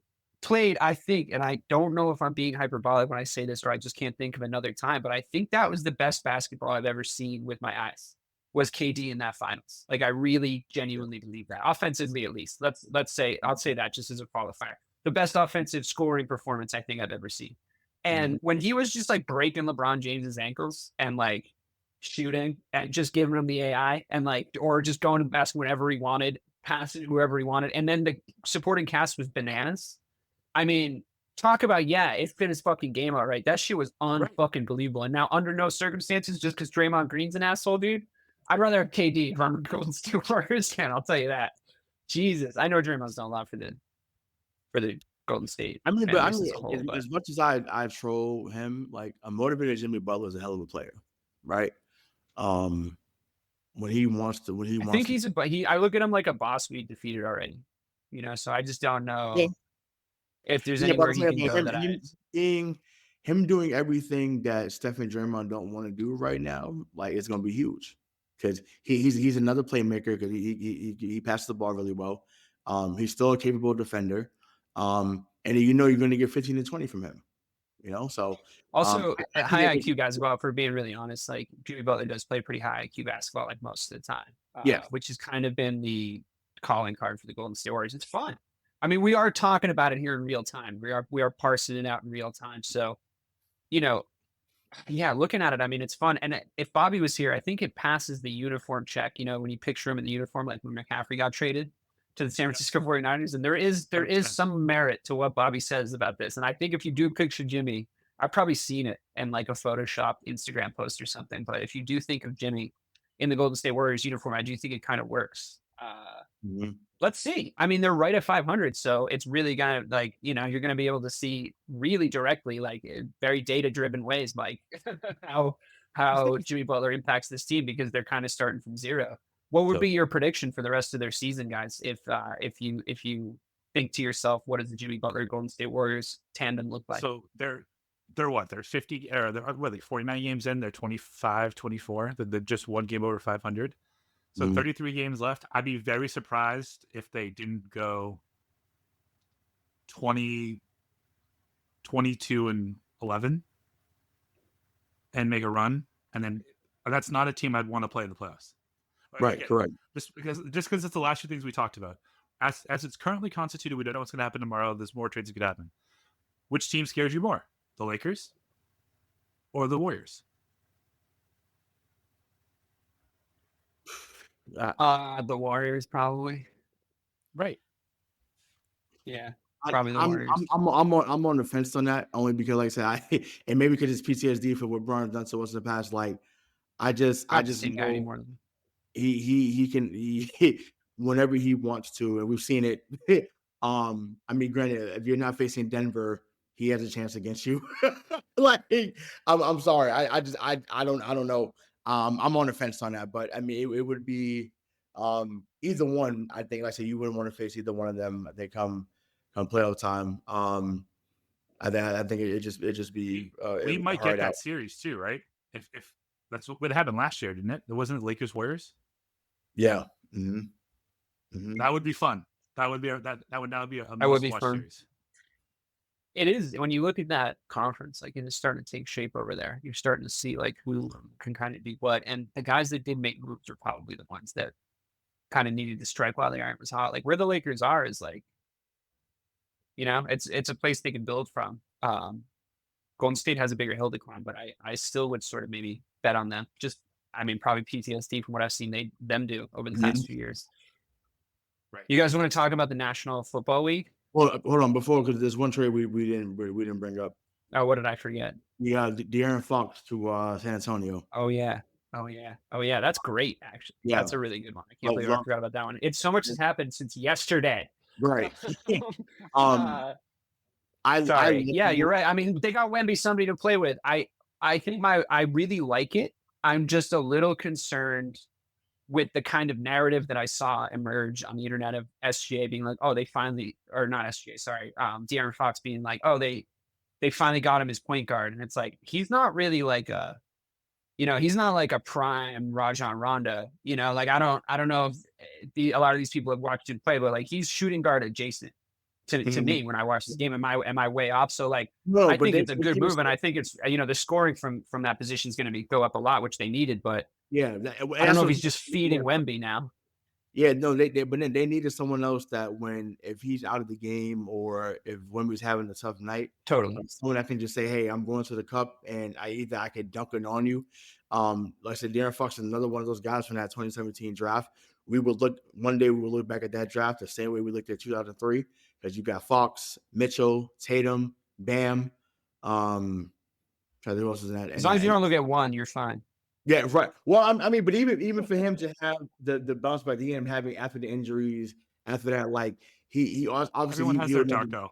[SPEAKER 5] played, I think, and I don't know if I'm being hyperbolic when I say this, or I just can't think of another time, but I think that was the best basketball I've ever seen with my eyes was KD in that finals. I really genuinely believe that, offensively at least. Let's say, I'll say that just as a qualifier. The best offensive scoring performance I think I've ever seen. And when he was just breaking LeBron James's ankles and shooting and just giving him the AI and or just going to the basket whenever he wanted, passing whoever he wanted, and then the supporting cast was bananas. I mean, talk about it fit his fucking game out right. That shit was unfucking believable. And now under no circumstances, just because Draymond Green's an asshole, dude, I'd rather have KD if I'm a Golden State Warriors fan. I'll tell you that. Jesus, I know Draymond's done a lot for the Golden State.
[SPEAKER 7] I mean, as much as I troll him, a motivated Jimmy Butler is a hell of a player, right? When he wants to, I think
[SPEAKER 5] I look at him like a boss we defeated already, so I just don't know if there's anywhere he can go.
[SPEAKER 7] Him doing everything that Steph and Draymond don't want to do right now, it's going to be huge because he's another playmaker because he passes the ball really well. He's still a capable defender. And you know you're going to get 15 to 20 from him. You know, so
[SPEAKER 5] also
[SPEAKER 7] I think
[SPEAKER 5] high IQ basketball. For being really honest, like Jimmy Butler does play pretty high IQ basketball, like most of the time.
[SPEAKER 7] Yeah.
[SPEAKER 5] Which has kind of been the calling card for the Golden State Warriors. It's fun. I mean, we are talking about it here in real time. We are parsing it out in real time. So, you know, yeah, looking at it, I mean, it's fun. And if Bobby was here, I think it passes the uniform check. You know, when you picture him in the uniform, like when McCaffrey got traded to the San Francisco 49ers, and there is some merit to what Bobby says about this. And I think if you do picture Jimmy, I've probably seen it in like a Photoshop Instagram post or something. But if you do think of Jimmy in the Golden State Warriors uniform, I do think it kind of works. Let's see. I mean, they're right at 500, so it's really gonna, like, you know, you're gonna be able to see really directly, like in very data driven ways, like how Jimmy Butler impacts this team, because they're kind of starting from zero. What would be your prediction for the rest of their season, guys? If you think to yourself, what does the Jimmy Butler Golden State Warriors tandem look like?
[SPEAKER 6] So they're what? They're 50 or they're 49 games in. They're 25, 24. They're just one game over 500. So 33 games left. I'd be very surprised if they didn't go 20, 22 and 11 and make a run. And then that's not a team I'd want to play in the playoffs.
[SPEAKER 7] Right,
[SPEAKER 6] Again,
[SPEAKER 7] correct.
[SPEAKER 6] Just because it's the last few things we talked about. As it's currently constituted, we don't know what's going to happen tomorrow. There's more trades that could happen. Which team scares you more? The Lakers or the Warriors?
[SPEAKER 5] The Warriors, probably.
[SPEAKER 6] Right.
[SPEAKER 5] Yeah, probably the Warriors.
[SPEAKER 7] I'm on the fence on that, only because, like I said, and maybe because it's PTSD for what Bron's done to us in the past. Like, I just know he can whenever he wants to, and we've seen it. I mean, granted, if you're not facing Denver, he has a chance against you. Like, I'm sorry, I don't know. I'm on the fence on that, but I mean, it would be either one. I think, like I said, you wouldn't want to face either one of them. They come playoff time. I think it just be.
[SPEAKER 6] We might get that series too, right? If that's what happened last year, didn't it? There wasn't Lakers Warriors.
[SPEAKER 7] Yeah.
[SPEAKER 6] That would be fun. That would now be a
[SPEAKER 5] must-watch
[SPEAKER 6] series.
[SPEAKER 5] It is. When you look at that conference, like, it's starting to take shape over there. You're starting to see like who can kind of do what, and the guys that did make moves are probably the ones that kind of needed to strike while the iron was hot. Like, where the Lakers are is like, you know, it's a place they can build from. Golden State has a bigger hill to climb, but I still would sort of maybe bet on them. Just, I mean, probably PTSD from what I've seen them do over the past few years.
[SPEAKER 6] Right.
[SPEAKER 5] You guys want to talk about the National Football League?
[SPEAKER 7] Well, hold on, because there's one trade we didn't bring up.
[SPEAKER 5] Oh, what did I forget?
[SPEAKER 7] Yeah, De'Aaron Fox to San Antonio.
[SPEAKER 5] Oh yeah. That's great, actually. Yeah, that's a really good one. I can't believe I forgot about that one. It's so much has happened since yesterday.
[SPEAKER 7] Right.
[SPEAKER 5] Yeah, you're right. I mean, they got Wemby, somebody to play with. I think I really like it. I'm just a little concerned with the kind of narrative that I saw emerge on the internet of SGA being like, oh, they finally, or not SGA, sorry, De'Aaron Fox being like, oh, they finally got him his point guard. And it's like, he's not really like he's not like a prime Rajon Rondo, like, I don't know if a lot of these people have watched him play, but like, he's shooting guard adjacent to me when I watch this game. Am I way off? So like, I think it's a good move. And I think it's, the scoring from that position is going to go up a lot, which they needed, but
[SPEAKER 7] yeah,
[SPEAKER 5] I don't know if he's just feeding Wemby now.
[SPEAKER 7] Yeah, no, but then they needed someone else that if he's out of the game or if Wemby's having a tough night,
[SPEAKER 5] totally,
[SPEAKER 7] someone that can just say, "Hey, I'm going to the cup, and I can dunk it on you." Like I said, De'Aaron Fox is another one of those guys from that 2017 draft. One day we will look back at that draft the same way we looked at 2003, because you got Fox, Mitchell, Tatum, Bam. Who else is in that?
[SPEAKER 5] As long as you don't look at one, you're fine.
[SPEAKER 7] Yeah, right. Well, I mean, but even for him to have the bounce back, he ended up having after the injuries, after that, like he obviously
[SPEAKER 6] everyone has their dark though.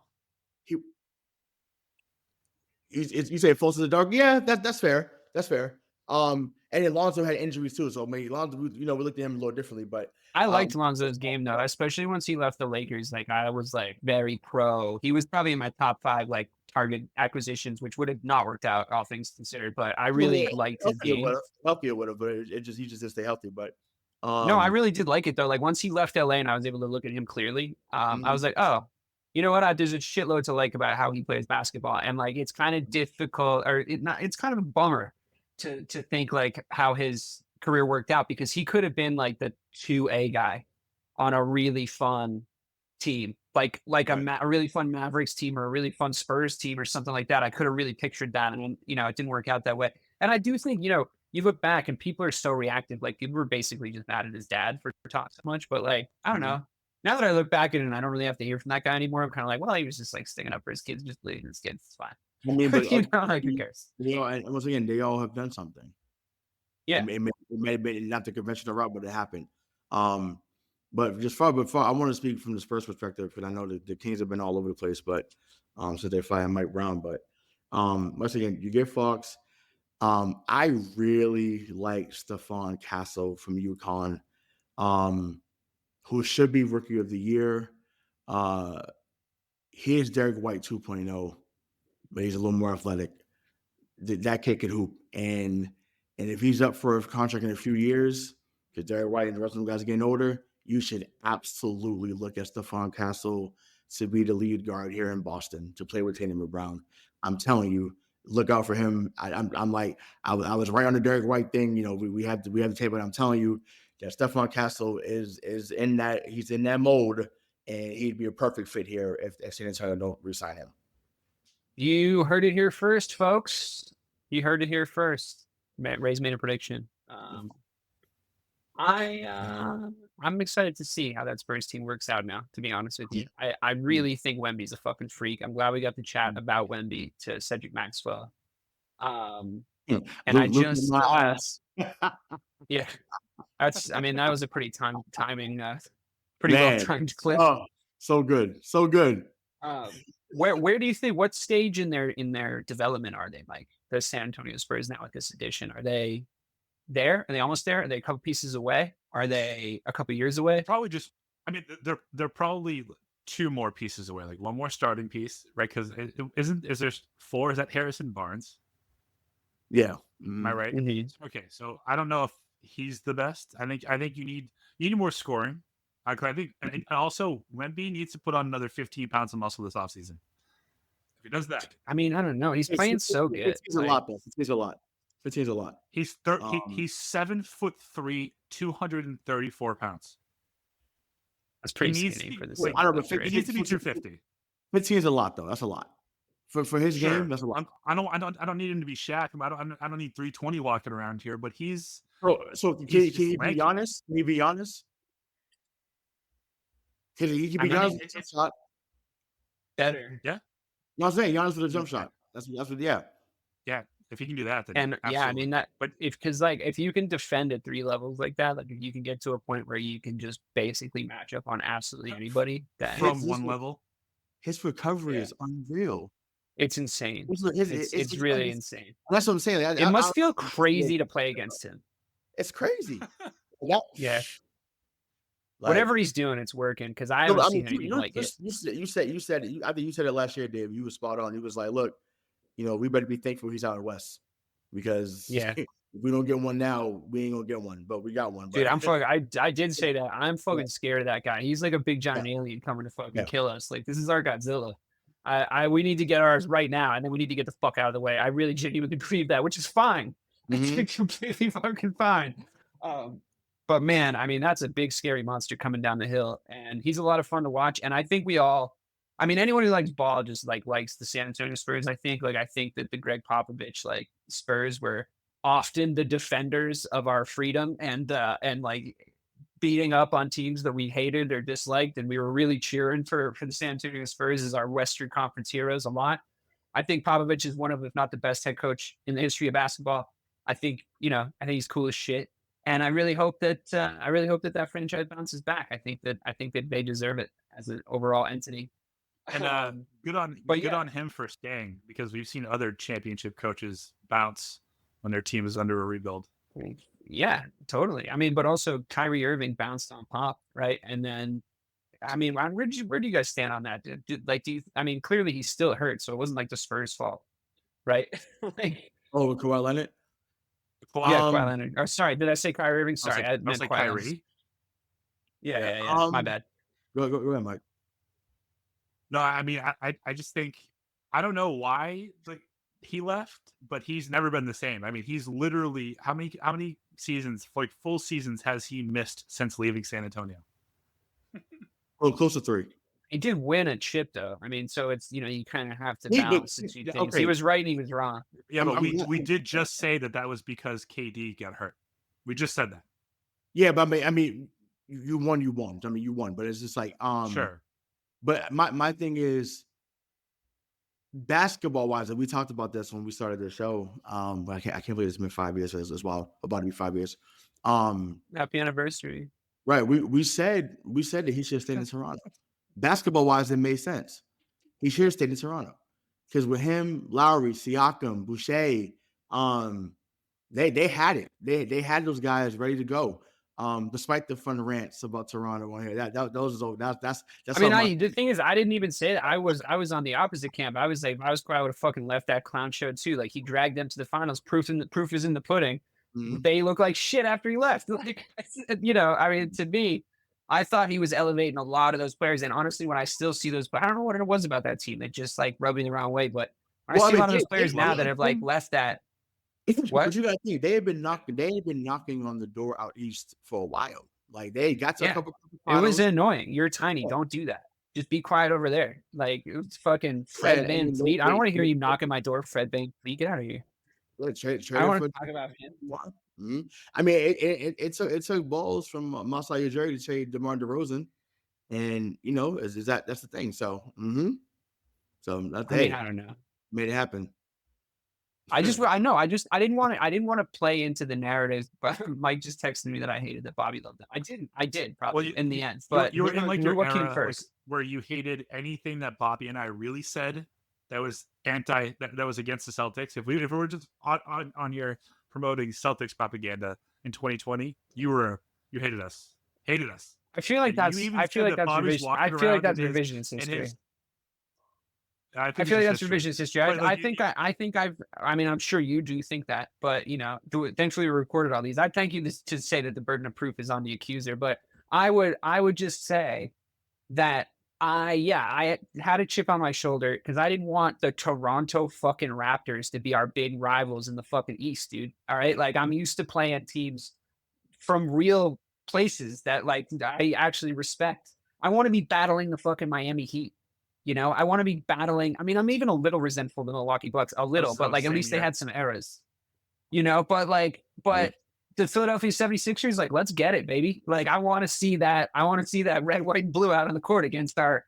[SPEAKER 7] You say falls to the dark? Yeah, that's fair. That's fair. And then Lonzo had injuries too, so I mean, Lonzo, we looked at him a little differently, but
[SPEAKER 5] I liked Lonzo's game though, especially once he left the Lakers. Like, I was like very pro. He was probably in my top 5 like target acquisitions, which would have not worked out, all things considered. But I really liked his game.
[SPEAKER 7] Healthier would have, but he just didn't stay healthy. But
[SPEAKER 5] no, I really did like it though. Like, once he left LA and I was able to look at him clearly, I was like, oh, you know what? There's a shitload to like about how he plays basketball, and like it's kind of difficult, or it's kind of a bummer to think like how his career worked out, because he could have been like the 2A guy on a really fun team, like a really fun Mavericks team or a really fun Spurs team or something like that. I could have really pictured that, and it didn't work out that way. And I do think you look back and people are so reactive. Like people were basically just mad at his dad for talking so much, but like I don't know. Now that I look back at it and I don't really have to hear from that guy anymore, I'm kind of like, well, he was just like sticking up for his kids, just leaving his kids. It's fine.
[SPEAKER 7] I mean, but
[SPEAKER 5] like who cares?
[SPEAKER 7] and once again, they all have done something.
[SPEAKER 5] Yeah.
[SPEAKER 7] It may have been not the conventional route, but it happened. But just far, I want to speak from the Spurs perspective, because I know that the Kings have been all over the place, but so they're fighting Mike Brown. But once again, you get Fox. I really like Stephon Castle from UConn, who should be Rookie of the Year. He is Derek White 2.0, but he's a little more athletic. That kid could hoop, and if he's up for a contract in a few years, because Derek White and the rest of them guys are getting older, you should absolutely look at Stephon Castle to be the lead guard here in Boston, to play with Tatum and Brown. I'm telling you, look out for him. I'm like, I was right on the Derek White thing. We have the tape, but I'm telling you that Stephon Castle is in that, he's in that mode, and he'd be a perfect fit here if San Antonio don't re-sign him. You
[SPEAKER 5] heard it here first, folks. You heard it here first. Ray's made a prediction. I'm excited to see how that Spurs team works out now, to be honest with you. I really think Wemby's a fucking freak. I'm glad we got to chat about Wemby to Cedric Maxwell. And I just yeah. That was a pretty timing pretty well timed clip.
[SPEAKER 7] Oh, so good. So good.
[SPEAKER 5] Where do you think, what stage in their development are they, Mike? The San Antonio Spurs now with this addition? Are they there? Are they almost there? Are they a couple pieces away? Are they a couple years away?
[SPEAKER 6] Probably just, they're probably 2 more pieces away, like 1 more starting piece, right? Because is there 4? Is that Harrison Barnes?
[SPEAKER 7] Yeah.
[SPEAKER 6] Am I right?
[SPEAKER 5] Mm-hmm.
[SPEAKER 6] Okay, so I don't know if he's the best. I think you need more scoring. I think, and also Wemby needs to put on another 15 pounds of muscle this offseason. If he does that,
[SPEAKER 5] I don't know. He's playing so good.
[SPEAKER 7] It's a lot, though. It's a lot. 15 is a lot.
[SPEAKER 6] He's 7'3", 234 pounds.
[SPEAKER 5] That's pretty skinny for this.
[SPEAKER 7] I don't know.
[SPEAKER 6] He needs to be 250.
[SPEAKER 7] 15 is a lot, though. That's a lot for his game. That's a lot.
[SPEAKER 6] I don't need him to be Shaq. I don't need 320 walking around here. But he's.
[SPEAKER 7] So can he be honest? Can he be honest? Can he be honest with the jump shot?
[SPEAKER 5] Better.
[SPEAKER 6] Yeah.
[SPEAKER 7] No, I'm saying Giannis with a jump shot. That's what. Yeah.
[SPEAKER 6] Yeah. If he can do that, then
[SPEAKER 5] and
[SPEAKER 6] absolutely.
[SPEAKER 5] that. But if you can defend at 3 levels like that, like if you can get to a point where you can just basically match up on absolutely anybody, that
[SPEAKER 6] from one level,
[SPEAKER 7] his recovery is unreal.
[SPEAKER 5] It's insane. It's really insane.
[SPEAKER 7] That's what I'm saying.
[SPEAKER 5] It must feel crazy to play against him.
[SPEAKER 7] It's crazy.
[SPEAKER 5] Yeah. Whatever he's doing, it's working, because I haven't seen anything like it.
[SPEAKER 7] You said it. I think you said it last year, Dave. You were spot on. He was like, look, we better be thankful he's out West, because if we don't get one now, we ain't gonna get one, but we got one.
[SPEAKER 5] Dude, I'm fucking. I did say that. I'm fucking scared of that guy. He's like a big giant alien coming to fucking kill us. Like, this is our Godzilla. We need to get ours right now, and then we need to get the fuck out of the way. I really genuinely believe that, which is fine.
[SPEAKER 7] Mm-hmm.
[SPEAKER 5] It's completely fucking fine. But man, that's a big scary monster coming down the hill, and he's a lot of fun to watch. And I think we all, anyone who likes ball just likes the San Antonio Spurs. I think that the Greg Popovich Spurs were often the defenders of our freedom and beating up on teams that we hated or disliked, and we were really cheering for the San Antonio Spurs as our Western Conference heroes a lot. I think Popovich is one of, if not the best head coach in the history of basketball. I think he's cool as shit. And I really hope that that franchise bounces back. I think that they deserve it as an overall entity.
[SPEAKER 6] And good on him for staying, because we've seen other championship coaches bounce when their team is under a rebuild.
[SPEAKER 5] Yeah, totally. But also Kyrie Irving bounced on Pop, right? And then, where do you guys stand on that? Clearly he's still hurt, so it wasn't like the Spurs' fault, right?
[SPEAKER 7] Kawhi Leonard.
[SPEAKER 5] Kawhi Leonard. Oh, sorry, did I say Kyrie Irving? Sorry, I meant
[SPEAKER 6] Kyrie.
[SPEAKER 5] Yeah. My bad.
[SPEAKER 7] Go ahead, Mike.
[SPEAKER 6] No, I mean, I just think I don't know why he left, but he's never been the same. I mean, he's literally how many seasons, like full seasons, has he missed since leaving San Antonio?
[SPEAKER 7] Well, close to 3.
[SPEAKER 5] He did win a chip though. I mean, so it's you kind of have to
[SPEAKER 7] But
[SPEAKER 5] balance the two things.
[SPEAKER 7] okay,
[SPEAKER 5] He was right and he was wrong.
[SPEAKER 6] Yeah, but we did just say that was because KD got hurt. We just said that.
[SPEAKER 7] Yeah, but I mean, you won. I mean, you won, but it's just like
[SPEAKER 6] Sure.
[SPEAKER 7] But my thing is, basketball wise, and we talked about this when we started the show. But I can't believe it's been 5 years as well. About to be 5 years.
[SPEAKER 5] Happy anniversary.
[SPEAKER 7] Right. We said that he should have stayed in Toronto. Basketball wise, it made sense. He should have stayed in Toronto because with him, Lowry, Siakam, Boucher, they had it. They had those guys ready to go. Despite the fun rants about Toronto on here, that's.
[SPEAKER 5] I mean, the thing is, I didn't even say that. I was on the opposite camp. I was like, if I was quiet, I would have fucking left that clown show too. Like he dragged them to the finals. Proof is in the pudding. Mm-hmm. They look like shit after he left. Like, I mean, to me, I thought he was elevating a lot of those players. And honestly, when I still see those, I don't know what it was about that team that just like rubbed me the wrong way. But I see a lot of those players now that have like left that.
[SPEAKER 7] What? But you got to think they had been knocking on the door out east for a while. Like they got to a couple.
[SPEAKER 5] It was annoying. You're tiny. Don't do that. Just be quiet over there. Like it was fucking Fred VanVleet. I don't want to hear you knocking my door, Fred VanVleet. Get out of here.
[SPEAKER 7] I
[SPEAKER 5] don't want to talk about him.
[SPEAKER 7] Mm-hmm. I mean, it took balls from Masai Ujiri to trade DeMar DeRozan, and that's the thing. So, so I
[SPEAKER 5] don't know.
[SPEAKER 7] Made it happen.
[SPEAKER 5] I didn't want to play into the narrative, but Mike just texted me that I hated that Bobby loved them. I did probably in the end, but
[SPEAKER 6] you were in like your era
[SPEAKER 5] first
[SPEAKER 6] where you hated anything that Bobby and I really said that was that was against the Celtics. If we were just on your promoting Celtics propaganda in 2020, you hated us.
[SPEAKER 5] I feel like that's revisionist history. I feel like that's revisionist history. I mean, I'm sure you do think that, but thankfully we recorded all these. I thank you to say that the burden of proof is on the accuser, but I would just say that I had a chip on my shoulder because I didn't want the Toronto fucking Raptors to be our big rivals in the fucking East, dude. All right. Like I'm used to playing teams from real places that like I actually respect. I want to be battling the fucking Miami Heat. I want to be battling. I mean, I'm even a little resentful of the Milwaukee Bucks, at least they had some eras, but the Philadelphia 76ers, like, let's get it, baby. Like, I want to see that red, white, and blue out on the court against our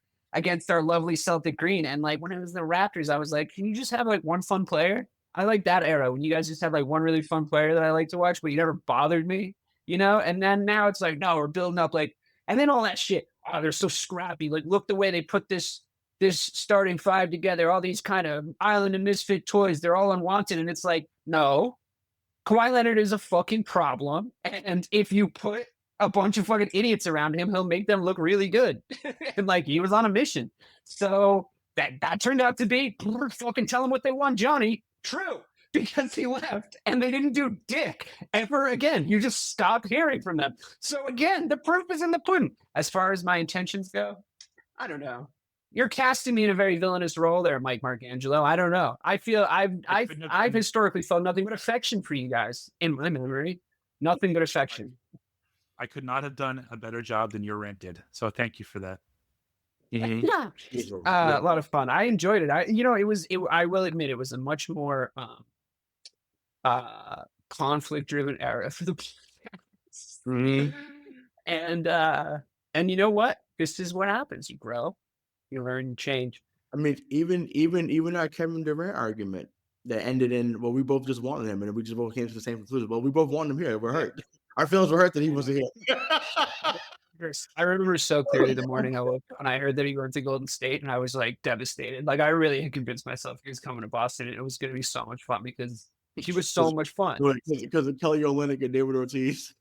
[SPEAKER 5] lovely Celtic green. And like, when it was the Raptors, I was like, can you just have like one fun player? I like that era when you guys just had like one really fun player that I like to watch, but you never bothered me, and then now it's like, no, we're building up like, and then all that shit. Oh, they're so scrappy. Like, look the way they put this starting five together, all these kind of island and misfit toys, they're all unwanted. And it's like, no, Kawhi Leonard is a fucking problem. And if you put a bunch of fucking idiots around him, he'll make them look really good. And like, he was on a mission. So that turned out to be, fucking tell him what they want, Johnny. True. Because he left and they didn't do dick ever again. You just stopped hearing from them. So again, the proof is in the pudding. As far as my intentions go, I don't know. You're casting me in a very villainous role there, Mike Marcangelo. I don't know. I feel I've historically felt nothing but affection for you guys in my memory. Nothing but affection.
[SPEAKER 6] I could not have done a better job than your rant did. So thank you for that.
[SPEAKER 5] Yeah. A lot of fun. I enjoyed it. I will admit it was a much more conflict-driven era for the podcast. And you know what? This is what happens. You grow. You learn, change.
[SPEAKER 7] I mean, even our Kevin Durant argument that ended in, well, we both just wanted him, and we just both came to the same conclusion. Well, we both wanted him here. We're hurt. Our feelings were hurt that he wasn't here.
[SPEAKER 5] I remember so clearly the morning I woke up and I heard that he went to Golden State, and I was like devastated. Like I really had convinced myself he was coming to Boston, and it was going to be so much fun because he was so much fun.
[SPEAKER 7] Because of Kelly Olynyk and David Ortiz.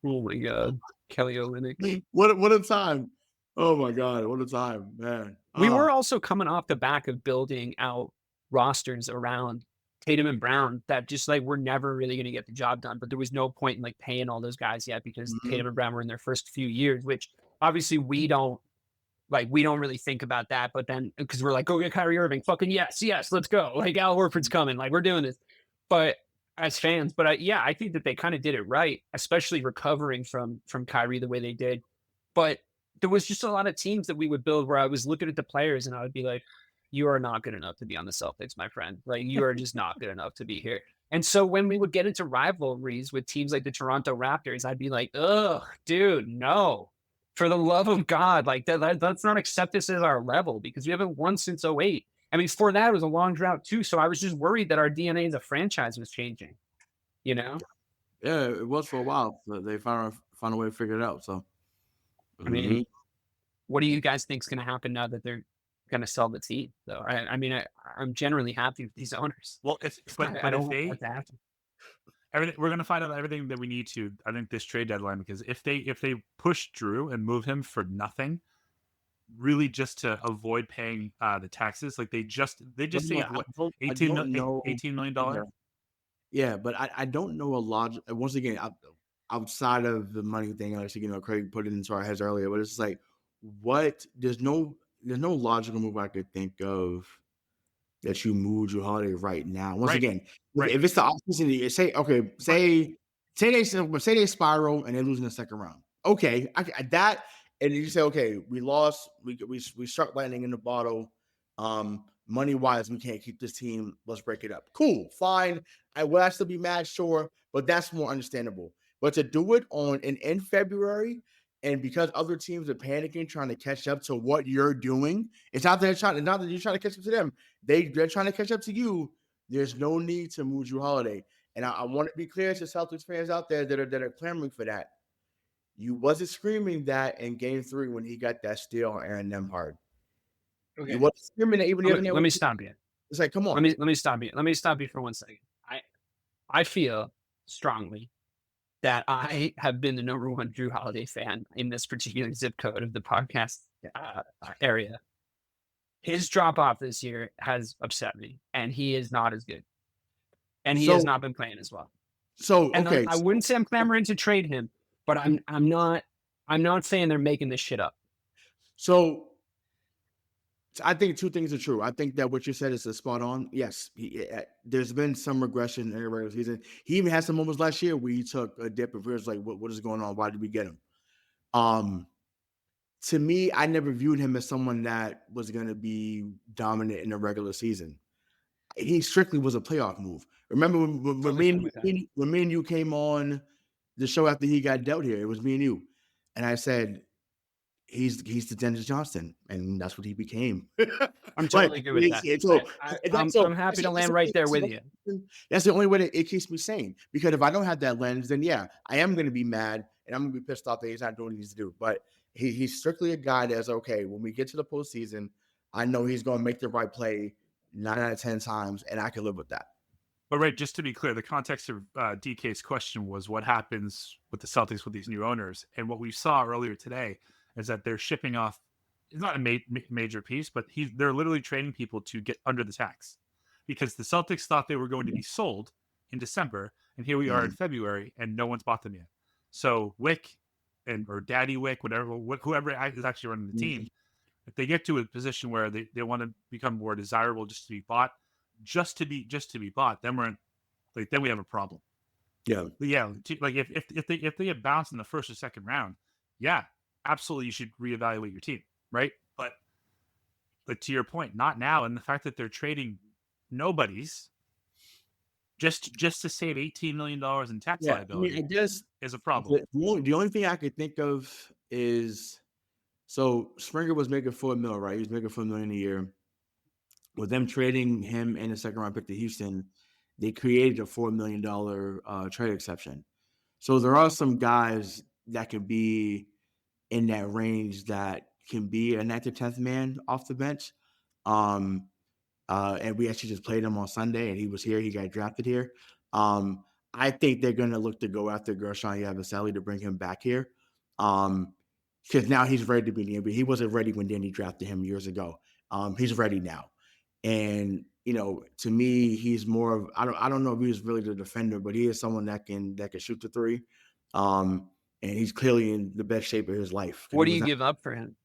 [SPEAKER 5] Oh my God, Kelly Olynyk!
[SPEAKER 7] What a time! Oh my God, what a time, man.
[SPEAKER 5] We were also coming off the back of building out rosters around Tatum and Brown that just like we're never really going to get the job done. But there was no point in like paying all those guys yet because Tatum and Brown were in their first few years, which obviously we don't Like, we don't really think about that, but then because we're like, go get Kyrie Irving, fucking yes, let's go. Like, Al Horford's coming, like, we're doing this. But as fans, but I think that they kind of did it right, especially recovering from Kyrie the way they did. But there was just a lot of teams that we would build where I was looking at the players and I would be like, you are not good enough to be on the Celtics, my friend. Like, you are just not good enough to be here. And so when we would get into rivalries with teams like the Toronto Raptors, I'd be like, ugh, dude, no. For the love of God, like let's not accept this as our level because we haven't won since 08. I mean, before that, it was a long drought too. So I was just worried that our DNA as a franchise was changing, you know?
[SPEAKER 7] Yeah, it was for a while. But they found a way to figure it out. So,
[SPEAKER 5] I mean, what do you guys think is going to happen now that they're going to sell the team? Though I mean, I'm generally happy with these owners.
[SPEAKER 6] Well,
[SPEAKER 5] I don't want that to happen.
[SPEAKER 6] We're gonna find out everything that we need to. I think this trade deadline, because if they push Drew and move him for nothing, really just to avoid paying the taxes, like they just say what $18 million.
[SPEAKER 7] Yeah, but I don't know a lot. Once again, outside of the money thing, actually, Craig put it into our heads earlier, but it's just like, what? There's no logical move I could think of that you move Drew Holiday right now. Once again, if it's the offseason, say they spiral and they lose in the second round. Okay, that, and you say, okay, we lost, we start lightning in the bottle. Money wise, we can't keep this team. Let's break it up. Cool, fine. I will still be mad, sure, but that's more understandable. But to do it in February, and because other teams are panicking, trying to catch up to what you're doing, it's not that you're trying to catch up to them. They're trying to catch up to you. There's no need to move Drew Holiday. And I want to be clear to Celtics fans out there that are clamoring for that. You wasn't screaming that in Game 3 when he got that steal on Aaron Nemhard.
[SPEAKER 5] Okay.
[SPEAKER 7] You wasn't screaming that even the other day.
[SPEAKER 5] Let me stop you.
[SPEAKER 7] It's like, come on.
[SPEAKER 5] Let me stop you. Let me stop you for 1 second. I feel strongly that I have been the number one Drew Holiday fan in this particular zip code of the podcast area. His drop off this year has upset me, and he is not as good, and he has not been playing as well.
[SPEAKER 7] So,
[SPEAKER 5] and
[SPEAKER 7] okay,
[SPEAKER 5] I wouldn't say I'm clamoring to trade him, but I'm not saying they're making this shit up.
[SPEAKER 7] So I think two things are true. I think that what you said is spot on. Yes, there's been some regression in the regular season. He even had some moments last year where he took a dip and feels like, what is going on? Why did we get him? To me, I never viewed him as someone that was going to be dominant in the regular season. He strictly was a playoff move. Remember when me and you came on the show after he got dealt here? It was me and you, and I said, he's the Dennis Johnson, and that's what he became.
[SPEAKER 5] I'm totally good with that. I'm happy to land right there with you.
[SPEAKER 7] That's the only way that it keeps me sane. Because if I don't have that lens, then yeah, I am going to be mad and I'm going to be pissed off that he's not doing what he needs to do. But he's strictly a guy that's okay. When we get to the postseason, I know he's going to make the right play 9 out of 10 times, and I can live with that.
[SPEAKER 6] But right, just to be clear, the context of DK's question was what happens with the Celtics with these new owners, and what we saw earlier today is that they're shipping off. It's not a major piece, but they're literally trading people to get under the tax, because the Celtics thought they were going to be sold in December, and here we are in February, and no one's bought them yet. So Wick or Daddy Wick, whoever is actually running the team, if they get to a position where they want to become more desirable just to be bought, just to be bought, then then we have a problem.
[SPEAKER 7] Yeah,
[SPEAKER 6] like if they get bounced in the first or second round, yeah, absolutely, you should reevaluate your team, right? But to your point, not now. And the fact that they're trading nobodies just to save $18 million in tax liability is a problem.
[SPEAKER 7] The only thing I could think of is, so Springer was making $4 million, right? He was making $4 million a year. With them trading him and a second round pick to Houston, they created a $4 million trade exception. So there are some guys that could be in that range that can be an active 10th man off the bench. And we actually just played him on Sunday, and he was here. He got drafted here. I think they're going to look to go after Gershon Yabusele to bring him back here. Because now he's ready to be in the NBA. He wasn't ready when Danny drafted him years ago. He's ready now. And, to me, he's more of, I don't know if he's really the defender, but he is someone that can shoot the three. And he's clearly in the best shape of his life.
[SPEAKER 5] What do you give up for him?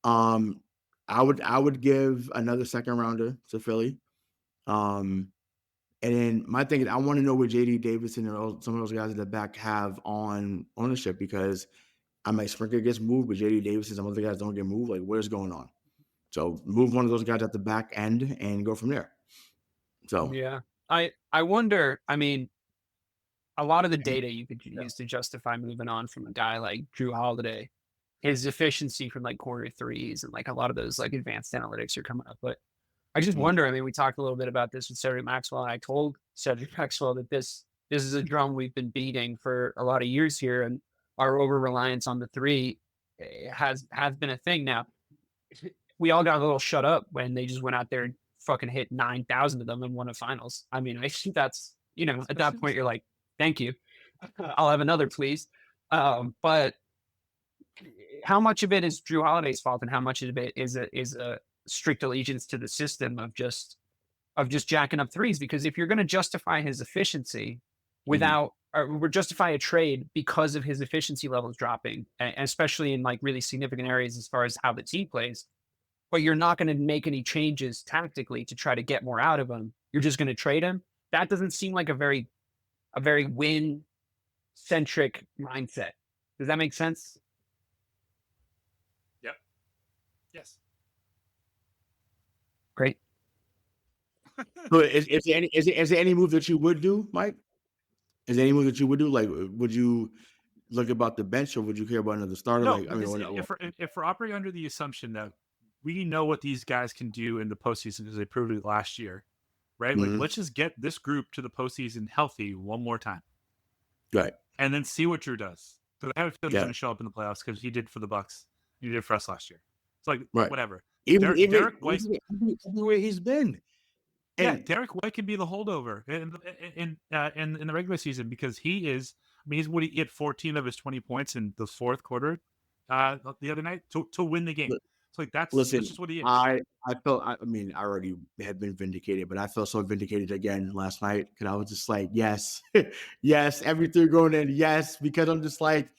[SPEAKER 7] I would give another second rounder to Philly. And then my thing is, I want to know what JD Davison and some of those guys at the back have on ownership, because I might Sprinkler gets moved, but JD Davison, some other guys don't get moved. Like, what is going on? So move one of those guys at the back end and go from there. So
[SPEAKER 5] Yeah. I wonder, I mean, a lot of the data you could use to justify moving on from a guy like Drew Holiday, his efficiency from like quarter threes and like a lot of those like advanced analytics are coming up. But I just wonder, I mean, we talked a little bit about this with Cedric Maxwell, and I told Cedric Maxwell that this is a drum we've been beating for a lot of years here, and our over reliance on the three has been a thing. Now, we all got a little shut up when they just went out there and fucking hit 9,000 of them and won a finals. I mean, I think that's, you know, at that point you're like, thank you. I'll have another, please. But how much of it is Drew Holiday's fault, and how much of it is a strict allegiance to the system of just jacking up threes? Because if you're going to justify his efficiency without, or justify a trade because of his efficiency levels dropping, and especially in like really significant areas as far as how the team plays, but you're not going to make any changes tactically to try to get more out of him, you're just going to trade him. That doesn't seem like a very win centric mindset. Does that make sense?
[SPEAKER 6] Yep. Yes.
[SPEAKER 5] Great.
[SPEAKER 7] So is there any move that you would do, Mike? Is there any move that you would do? Like, would you look about the bench, or would you care about another starter?
[SPEAKER 6] No,
[SPEAKER 7] like, I mean,
[SPEAKER 6] if we're operating under the assumption that we know what these guys can do in the postseason because they proved it last year, right? Like, let's just get this group to the postseason healthy one more time,
[SPEAKER 7] right?
[SPEAKER 6] And then see what Drew does. Because I have a feeling he's going to show up in the playoffs, because he did for the Bucks, he did for us last year. It's like whatever.
[SPEAKER 7] Even the way he's been.
[SPEAKER 6] Yeah, Derek White can be the holdover in the regular season, because he is. I mean, he hit 14 of his 20 points in the fourth quarter the other night to win the game. It's like that's just what he is.
[SPEAKER 7] I felt. I mean, I already had been vindicated, but I felt so vindicated again last night, because I was just like, yes, yes, everything going in, yes, because I'm just like,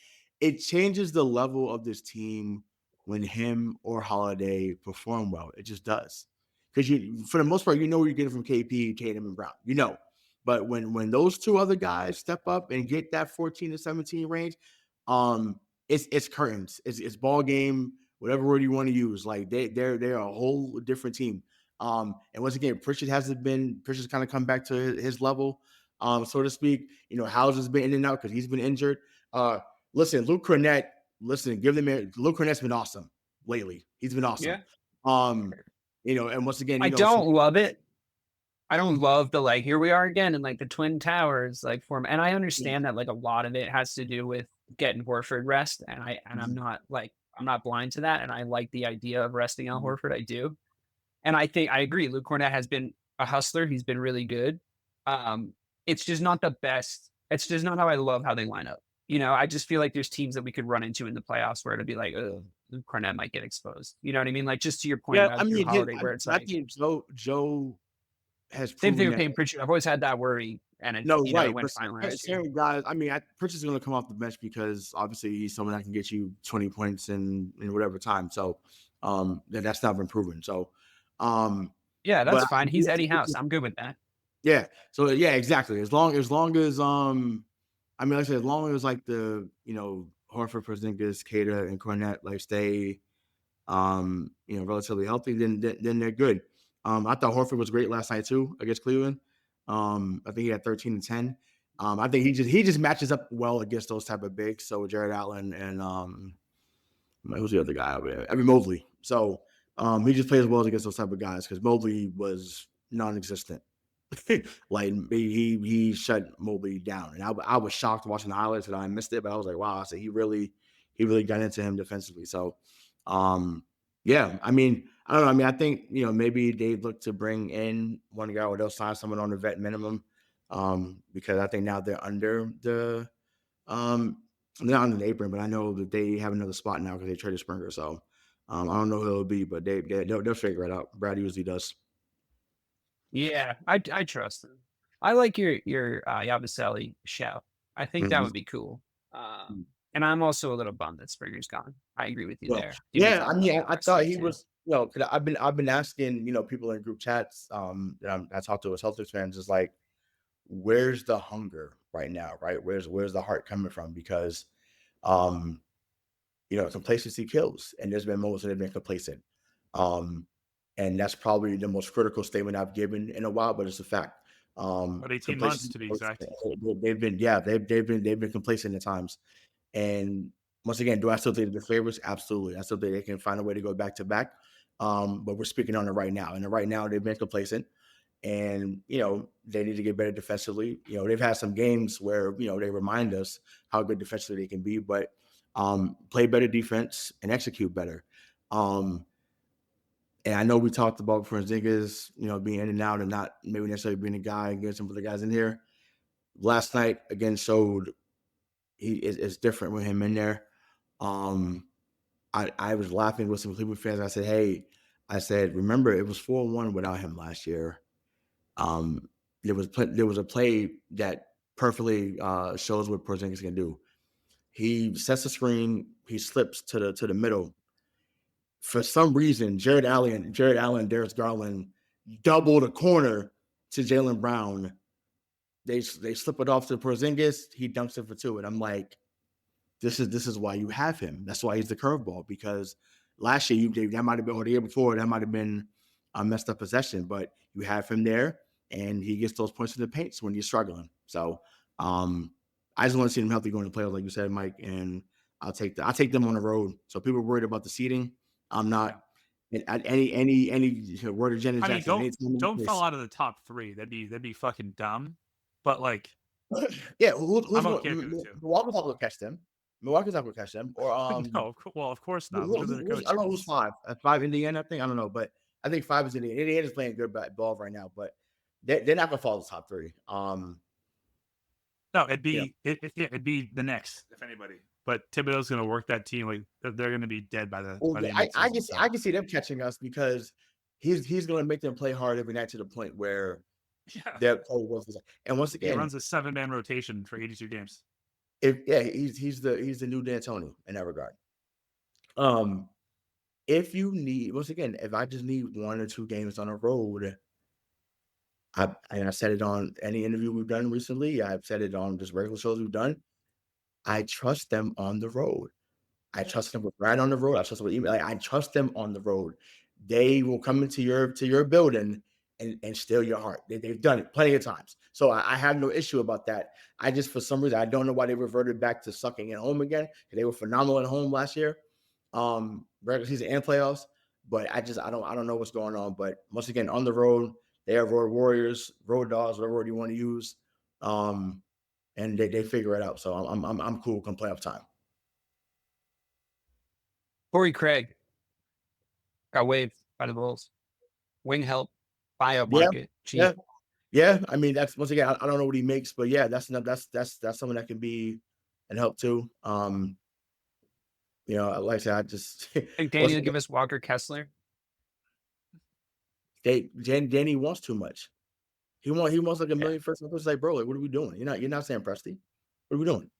[SPEAKER 7] it changes the level of this team when him or Holiday perform well. It just does. Because you, for the most part, you know what you're getting from KP, Tatum, and Brown. You know, but when those two other guys step up and get that 14 to 17 range, it's curtains. It's ball game. Whatever word you want to use, like they're a whole different team. And once again, Pritchard's kind of come back to his level, so to speak. You know, Howes has been in and out because he's been injured. Listen, Luke Cornett. Listen, Luke Cornett's been awesome lately. He's been awesome.
[SPEAKER 5] Yeah.
[SPEAKER 7] You know, and once again,
[SPEAKER 5] I don't love it. I don't love the, like, here we are again in like the Twin Towers like form. And I understand that like a lot of it has to do with getting Horford rest. And I'm not blind to that. And I like the idea of resting Al Horford. I do. And I think I agree. Luke Cornett has been a hustler. He's been really good. It's just not the best. It's just not how I love how they line up. You know, I just feel like there's teams that we could run into in the playoffs where it'd be like, oh, Luke Cornett might get exposed. You know what I mean? Like, just to your point about Drew Holiday, where it's like
[SPEAKER 7] Joe has
[SPEAKER 5] same thing with Payne Pritchard. I've always had that worry, and it went finally.
[SPEAKER 7] Guys, I mean, Pritchard's going to come off the bench because obviously he's someone that can get you 20 points in whatever time. So that's not been proven. So
[SPEAKER 5] yeah, that's fine. He's Eddie House. I'm good with that.
[SPEAKER 7] Yeah. So yeah, exactly. As long as I mean, like I said, as long as like the, you know, Horford, Porzingis, Cater, and Cornett like stay, you know, relatively healthy, then they're good. I thought Horford was great last night too against Cleveland. I think he had 13 and 10. I think he just matches up well against those type of bigs. So Jared Allen and who's the other guy over there? Evan Mobley. So he just plays well against those type of guys, because Mobley was non-existent. Like he shut Mobley down, and I was shocked watching the highlights that I missed it, but I was like, wow, I said he really got into him defensively. So yeah, I mean, I don't know. I mean, I think, you know, maybe they look to bring in one guy, or they'll sign someone on the vet minimum, because I think now they're under the not under the apron, but I know that they have another spot now because they traded Springer. So I don't know who it'll be, but they'll figure it out. Brad usually does.
[SPEAKER 5] Yeah, I trust him. I like your Yabusele shout. I think that would be cool. And I'm also a little bummed that Springer's gone. I agree with you
[SPEAKER 7] Well,
[SPEAKER 5] there.
[SPEAKER 7] yeah, I mean, I thought he
[SPEAKER 5] too.
[SPEAKER 7] was, 'cause I've been asking, people in group chats, that I talked to as Celtics fans, is like, where's the hunger right now, right? Where's the heart coming from? Because, um, complacency kills, and there's been moments that they've been complacent. And that's probably the most critical statement I've given in a while, but it's a fact.
[SPEAKER 6] About 18 months to be exact.
[SPEAKER 7] They've been complacent at times. And once again, do I still think they're the favorites? Absolutely. I still think they can find a way to go back to back. But we're speaking on it right now. And right now they've been complacent. And, they need to get better defensively. They've had some games where, they remind us how good defensively they can be, but play better defense and execute better. And I know we talked about Porzingis, being in and out and not maybe necessarily being a guy against some of the guys in here. Last night, again, showed it's different with him in there. I was laughing with some Cleveland fans. I said, remember, it was 4-1 without him last year. There was a play that perfectly shows what Porzingis can do. He sets the screen, he slips to the middle. For some reason, Jared Allen, Darius Garland double the corner to Jaylen Brown. They slip it off to Porzingis. He dunks it for 2. And I'm like, this is why you have him. That's why he's the curveball, because last year that might have been, or the year before, that might have been a messed up possession, but you have him there and he gets those points in the paint when you're struggling. So I just want to see them healthy going to playoffs, like you said, Mike, and I'll take them on the road. So people are worried about the seeding. I'm not at any word of Janet Jackson.
[SPEAKER 6] Don't fall out of the top 3. That'd be fucking dumb. But like,
[SPEAKER 7] yeah,
[SPEAKER 6] I'm okay with it too.
[SPEAKER 7] Milwaukee's not going to catch them. Milwaukee's not going to catch them. Or
[SPEAKER 6] no, well, of course not.
[SPEAKER 7] I don't know who's 5. 5 Indiana, I think. I don't know, but I think 5 is Indiana. Indiana's playing good ball right now, but they're not going to fall to the top 3.
[SPEAKER 6] No, it'd be the Knicks, if anybody. But Thibodeau's going to work that team like they're going to be dead by the. By the end
[SPEAKER 7] I can see them catching us because he's going to make them play hard every night to the point where they're and once again
[SPEAKER 6] he runs a 7-man rotation for 82 games.
[SPEAKER 7] He's the new D'Antoni in that regard. If you need, once again, if I just need 1 or 2 games on a road. I said it on any interview we've done recently. I've said it on just regular shows we've done. I trust them on the road. I trust them with Brad on the road. I trust them with email. I trust them on the road. They will come into your building and steal your heart. They've done it plenty of times. So I have no issue about that. I just, for some reason, I don't know why they reverted back to sucking at home again. They were phenomenal at home last year, regular season and playoffs. But I don't know what's going on. But once again, on the road, they are road warriors, road dogs, whatever word you want to use, and they figure it out. So I'm cool come playoff time.
[SPEAKER 5] Torrey Craig got waived by the Bulls. Wing help, buyout market, cheap.
[SPEAKER 7] Yeah. I mean, that's once again, I don't know what he makes, but yeah, that's someone that can be an help too. Like I said, I just
[SPEAKER 5] think Danny will give us Walker Kessler.
[SPEAKER 7] Danny wants too much. He wants like a million first. It's like, bro, like, what are we doing? You're not Sam Presti. What are we doing?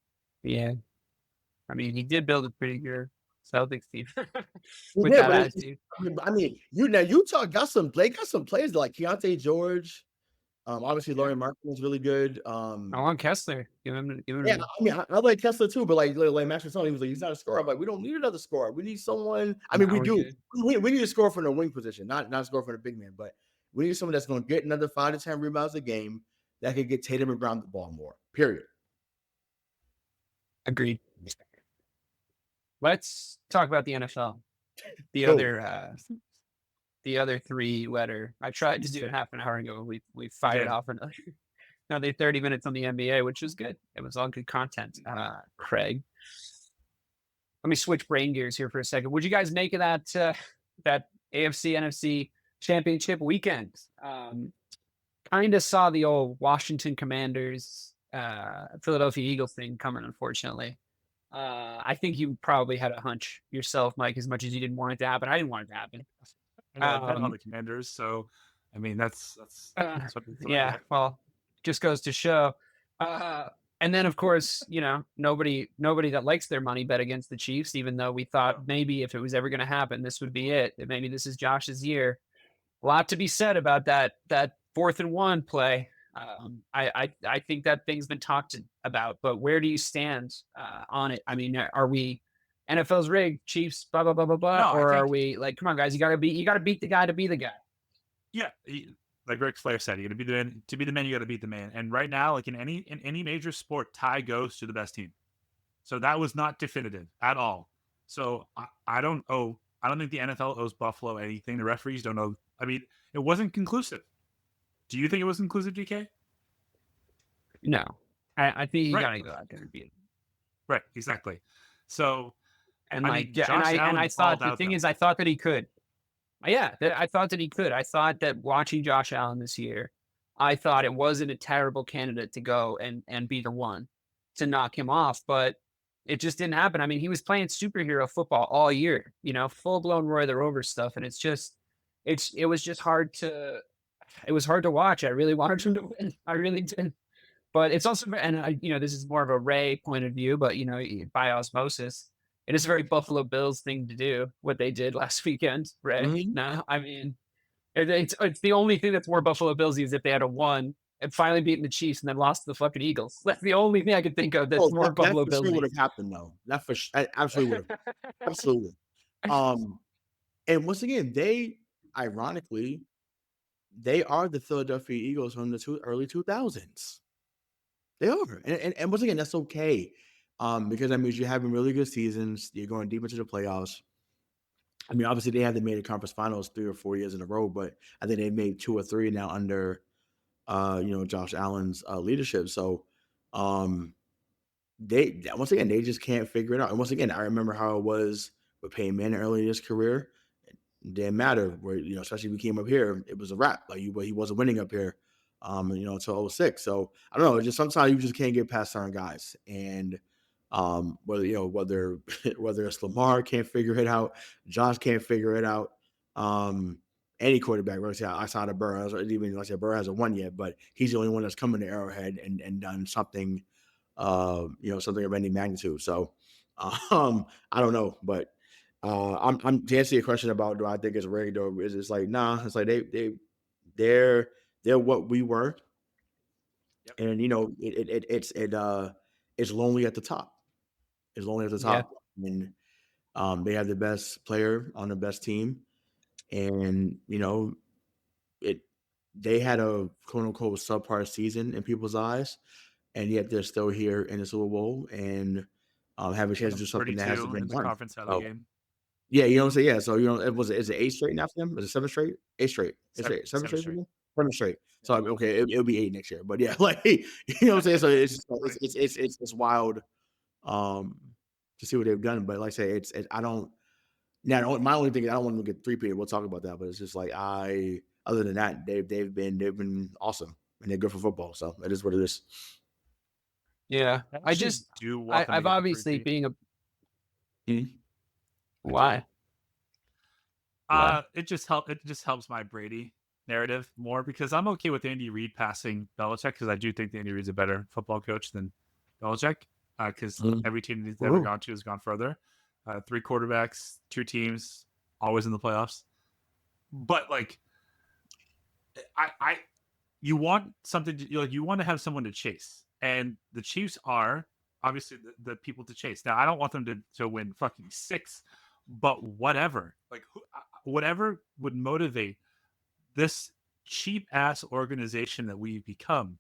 [SPEAKER 5] Yeah, I mean, he did build a pretty good Celtics team with that attitude.
[SPEAKER 7] I mean, Utah got some players like Keontae George. Obviously, Laurie Markkanen is really good.
[SPEAKER 5] I want Kessler. Give him.
[SPEAKER 7] Yeah, I mean, I like Kessler too, but like Master Tony was like, he's not a scorer. I'm like, we don't need another scorer. We need someone. I mean, we do. We need a scorer from the wing position, not a scorer from the big man, but we need someone that's going to get another 5 to 10 rebounds a game that could get Tatum and Brown the ball more. Period.
[SPEAKER 5] Agreed. Let's talk about the NFL. The other 3-letter. I tried to do it half an hour ago. We fired off another 30 minutes on the NBA, which was good. It was all good content. Craig, let me switch brain gears here for a second. Would you guys make of that AFC NFC championship weekend? Kind of saw the old Washington Commanders, Philadelphia Eagles thing coming, unfortunately. I think you probably had a hunch yourself, Mike, as much as you didn't want it to happen. I didn't want it to happen.
[SPEAKER 6] I bet on the Commanders, so I mean that's what
[SPEAKER 5] yeah. Well, just goes to show. And then, of course, nobody that likes their money bet against the Chiefs, even though we thought maybe if it was ever going to happen, this would be it. That maybe this is Josh's year. A lot to be said about that 4th and 1 play. I think that thing's been talked about, but where do you stand on it? I mean, are we NFL's rigged, Chiefs, blah blah blah blah blah,
[SPEAKER 6] No,
[SPEAKER 5] or are we like, come on guys, you gotta beat the guy to be the guy?
[SPEAKER 6] Yeah, like Ric Flair said, you got to be the man. To be the man, you got to beat the man. And right now, like in any major sport, tie goes to the best team. So that was not definitive at all. So I don't think the NFL owes Buffalo anything. The referees don't know. I mean, it wasn't conclusive. Do you think it was conclusive, GK?
[SPEAKER 5] No, I think you
[SPEAKER 6] Right.
[SPEAKER 5] gotta go out there and beat him.
[SPEAKER 6] Right, exactly. So,
[SPEAKER 5] And
[SPEAKER 6] I
[SPEAKER 5] like,
[SPEAKER 6] mean,
[SPEAKER 5] yeah,
[SPEAKER 6] Josh
[SPEAKER 5] and
[SPEAKER 6] Allen
[SPEAKER 5] I thought
[SPEAKER 6] balled
[SPEAKER 5] the
[SPEAKER 6] out,
[SPEAKER 5] thing
[SPEAKER 6] though.
[SPEAKER 5] is, I thought that he could. Yeah, I thought that he could. I thought that watching Josh Allen this year, I thought it wasn't a terrible candidate to go and be the one to knock him off, but it just didn't happen. I mean, he was playing superhero football all year, full blown Roy the Rover stuff, and it was just hard to watch. I really wanted him to win. I really did. But it's also, and this is more of a Ray point of view, but by osmosis, it is a very Buffalo Bills thing to do, what they did last weekend, Ray.
[SPEAKER 7] Mhm.
[SPEAKER 5] No, I mean, it's the only thing that's more Buffalo Bills is if they had won and finally beaten the Chiefs and then lost to the fucking Eagles. That's the only thing I could think of that's more Buffalo
[SPEAKER 7] that for
[SPEAKER 5] Bills.
[SPEAKER 7] sure would have happened though. That for absolutely would have. Absolutely. And once again, ironically, they are the Philadelphia Eagles from the early 2000s. They are, and once again, that's okay, because that means you're having really good seasons. You're going deep into the playoffs. I mean, obviously, they haven't made the conference finals 3 or 4 years in a row, but I think they've made 2 or 3 now under, Josh Allen's leadership. So, they once again they just can't figure it out. And once again, I remember how it was with Peyton Manning early in his career. It didn't matter where especially if we came up here, it was a wrap. Like he wasn't winning up here, until 06. So I don't know. It's just sometimes you just can't get past certain guys, and whether it's Lamar can't figure it out, Josh can't figure it out. Any quarterback, right? Outside of Burrow, even like I said, Burrow hasn't won yet, but he's the only one that's come in the Arrowhead and done something, something of any magnitude. So, I don't know, but I'm to answer your question about do I think it's rigged or is it's like nah? It's like they're what we were, and it's lonely at the top. It's lonely at the top, and they have the best player on the best team, and they had a quote unquote subpar season in people's eyes, and yet they're still here in the Super Bowl and have a chance to do something that hasn't
[SPEAKER 6] 32
[SPEAKER 7] been
[SPEAKER 6] in the
[SPEAKER 7] done.
[SPEAKER 6] conference title game.
[SPEAKER 7] Yeah, you know what I'm saying? Yeah, so is it 8 straight now for them? Is it 7 straight? 8 straight. Is it 7 straight for them? 7 straight. So okay, it'll be 8 next year. But yeah, like you know what I'm saying? So it's wild to see what they've done. But like I say, it's I don't now my only thing is I don't want them to get 3-peated. We'll talk about that, but it's just like other than that, they've been awesome and they're good for football. So it is what it is.
[SPEAKER 5] Yeah. I've obviously being a Why?
[SPEAKER 6] It just helps my Brady narrative more because I'm okay with Andy Reid passing Belichick because I do think Andy Reid's a better football coach than Belichick because every team he's ever gone to has gone further. 3 quarterbacks, 2 teams, always in the playoffs. But like, you want something you want to have someone to chase, and the Chiefs are obviously the people to chase. Now I don't want them to win fucking 6. But whatever would motivate this cheap ass organization that we've become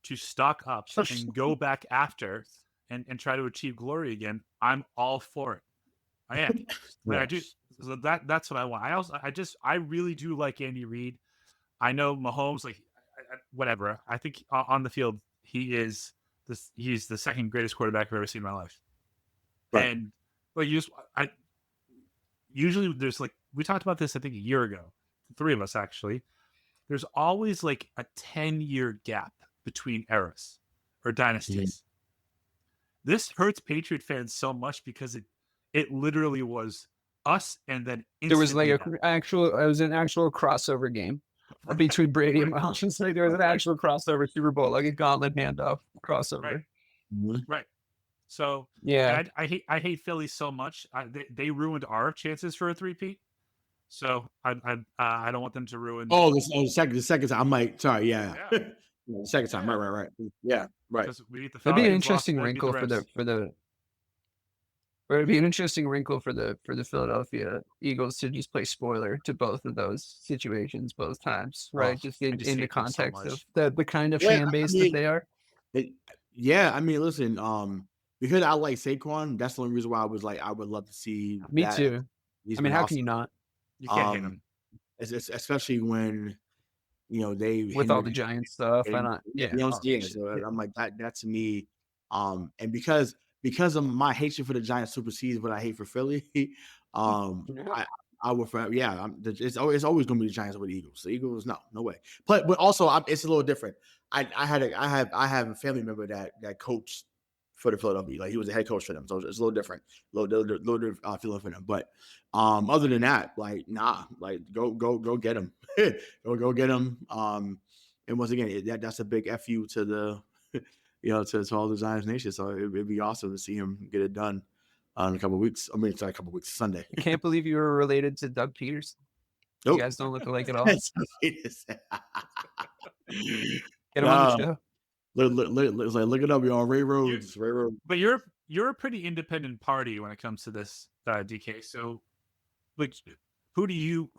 [SPEAKER 6] to stock up and go back after and try to achieve glory again, I'm all for it. I am. Like, I do. So that's what I want. I really do like Andy Reid. I know Mahomes, like whatever. I think on the field he's the second greatest quarterback I've ever seen in my life. Right. And like usually there's like, we talked about this, I think a year ago, 3 of us actually, there's always like a 10-year gap between eras or dynasties. This hurts Patriot fans so much because it literally was us and then
[SPEAKER 5] there was like it was an actual crossover game between Brady and Mahomes. Like there was an actual crossover Super Bowl, like a gauntlet handoff crossover.
[SPEAKER 6] Right. Right. So
[SPEAKER 5] Yeah.
[SPEAKER 6] and I hate Philly so much. They ruined our chances for a three-peat. So I don't want them to ruin.
[SPEAKER 7] The second time. I'm like, sorry, yeah.
[SPEAKER 6] Yeah.
[SPEAKER 7] The second time, right. Yeah, right.
[SPEAKER 6] Because we beat the
[SPEAKER 5] It'd be an
[SPEAKER 6] Falcons,
[SPEAKER 5] interesting
[SPEAKER 6] lost, beat
[SPEAKER 5] wrinkle for
[SPEAKER 6] Rams.
[SPEAKER 5] it'd be an interesting wrinkle for the Philadelphia Eagles to just play spoiler to both of those situations both times, right? Just in the
[SPEAKER 6] hate them so
[SPEAKER 5] context
[SPEAKER 6] much.
[SPEAKER 5] of the kind of
[SPEAKER 7] Yeah,
[SPEAKER 5] fan
[SPEAKER 7] I
[SPEAKER 5] base that
[SPEAKER 7] mean,
[SPEAKER 5] they are.
[SPEAKER 7] I mean, listen, because I like Saquon, that's the only reason why I was like, I would love to see
[SPEAKER 5] Me
[SPEAKER 7] that.
[SPEAKER 5] too.
[SPEAKER 7] He's
[SPEAKER 5] I mean,
[SPEAKER 7] been
[SPEAKER 5] how can
[SPEAKER 7] awesome.
[SPEAKER 5] you not?
[SPEAKER 6] You can't hate them.
[SPEAKER 7] Especially when they
[SPEAKER 5] With all the Giant stuff,
[SPEAKER 7] and,
[SPEAKER 5] and
[SPEAKER 7] so I'm like that to me, and because of my hatred for the Giants supersedes what I hate for Philly, I would forever, it's always going to be the Giants over the Eagles. The Eagles, no way. But also, it's a little different. I have a family member that coached for the Philadelphia, like he was a head coach for them, so it's a little different, little different feeling for them. But other than that, like nah, like go get them, go get them. And once again, that's a big fu to the to all the Giants nation. So it'd be awesome to see him get it done in a couple of weeks. I mean, it's like a couple of weeks, Sunday.
[SPEAKER 5] I can't believe you were related to Doug Peterson.
[SPEAKER 7] Nope.
[SPEAKER 5] You guys don't look alike at all. Get him on the show.
[SPEAKER 7] Look it up. You're on Ray Rhodes.
[SPEAKER 6] But you're a pretty independent party when it comes to this, DK. So, like, who do you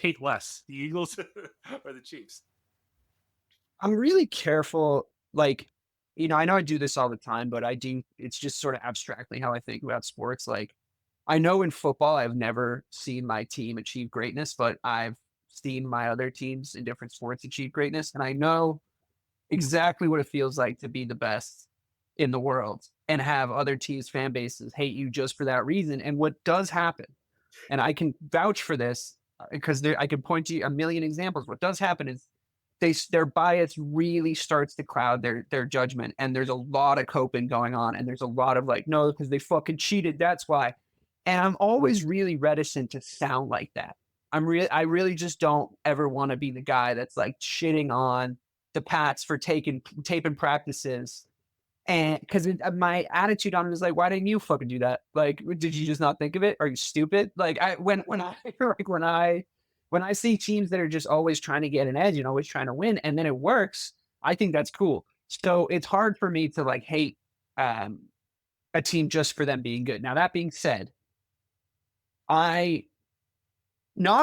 [SPEAKER 6] hate less, the Eagles or the Chiefs?
[SPEAKER 5] I'm really careful. Like, I know I do this all the time, but it's just sort of abstractly how I think about sports. Like, I know in football, I've never seen my team achieve greatness, but I've seen my other teams in different sports achieve greatness. And I know exactly what it feels like to be the best in the world and have other teams' fan bases hate you just for that reason. And what does happen, and I can vouch for this because I can point to you a million examples. What does happen is their bias really starts to cloud their judgment, and there's a lot of coping going on, and there's a lot of like, no, because they fucking cheated, that's why. And I'm always really reticent to sound like that. I really just don't ever want to be the guy that's like shitting on the Pats for taping practices, and because my attitude on it is like, why didn't you fucking do that? Like, did you just not think of it? Are you stupid? Like, when I see teams that are just always trying to get an edge and always trying to win, and then it works, I think that's cool. So it's hard for me to like hate a team just for them being good. Now, that being said, not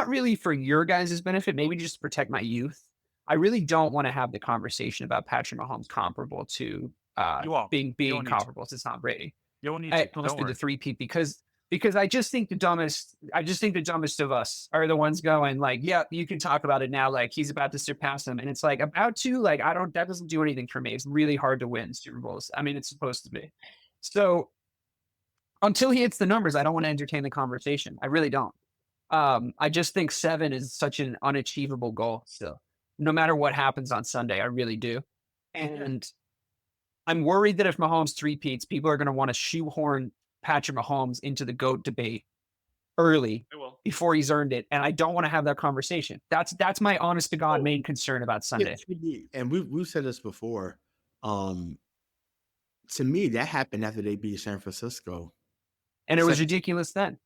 [SPEAKER 5] really for your guys' benefit, maybe just to protect my youth, I really don't want to have the conversation about Patrick Mahomes comparable to being comparable to Tom Brady.
[SPEAKER 6] You don't need to.
[SPEAKER 5] Unless they're the three-peat, because I just think the dumbest of us are the ones going like, yeah, you can talk about it now. Like, he's about to surpass him. And it's like, about to, like, that doesn't do anything for me. It's really hard to win Super Bowls. I mean, it's supposed to be. So until he hits the numbers, I don't want to entertain the conversation. I really don't. I just think 7 is such an unachievable goal still, no matter what happens on Sunday. I really do. And I'm worried that if Mahomes three-peats, people are going to want to shoehorn Patrick Mahomes into the GOAT debate early before he's earned it. And I don't want to have that conversation. That's my honest to God main concern about Sunday.
[SPEAKER 7] And we've said this before. To me, that happened after they beat San Francisco.
[SPEAKER 5] And it was ridiculous then.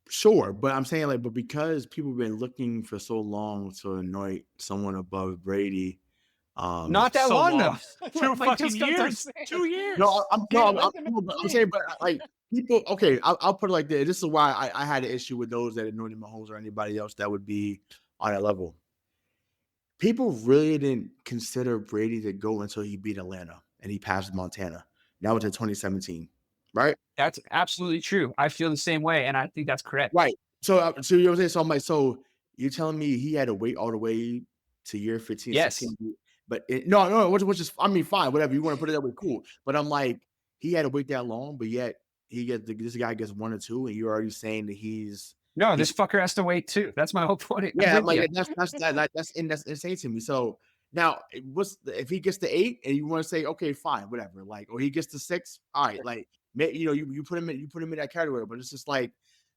[SPEAKER 7] Sure, but I'm saying but because people have been looking for so long to anoint someone above Brady.
[SPEAKER 5] Not that long though.
[SPEAKER 6] 2 fucking years. 2 years.
[SPEAKER 7] No, I'm saying, but like people. Okay, I'll put it like this. This is why I had an issue with those that anointed Mahomes or anybody else that would be on that level. People really didn't consider Brady to go until he beat Atlanta and he passed Montana. Now it's in 2017, right?
[SPEAKER 5] That's absolutely true. I feel the same way, and I think that's correct.
[SPEAKER 7] Right. So you know what I'm saying? So I'm like, so you're telling me he had to wait all the way to year 15,
[SPEAKER 5] yes.
[SPEAKER 7] 16? But no, which is, I mean, fine, whatever you want to put it that way, cool. But I'm like, he had to wait that long, but yet this guy gets 1 or 2, and you're already saying that
[SPEAKER 5] this fucker has to wait too. That's my whole point.
[SPEAKER 7] Yeah, I'm like, that's insane to me. So now, if he gets to 8 and you want to say, okay, fine, whatever, like, or he gets to 6, all right, like, you put him in that category, but it's just like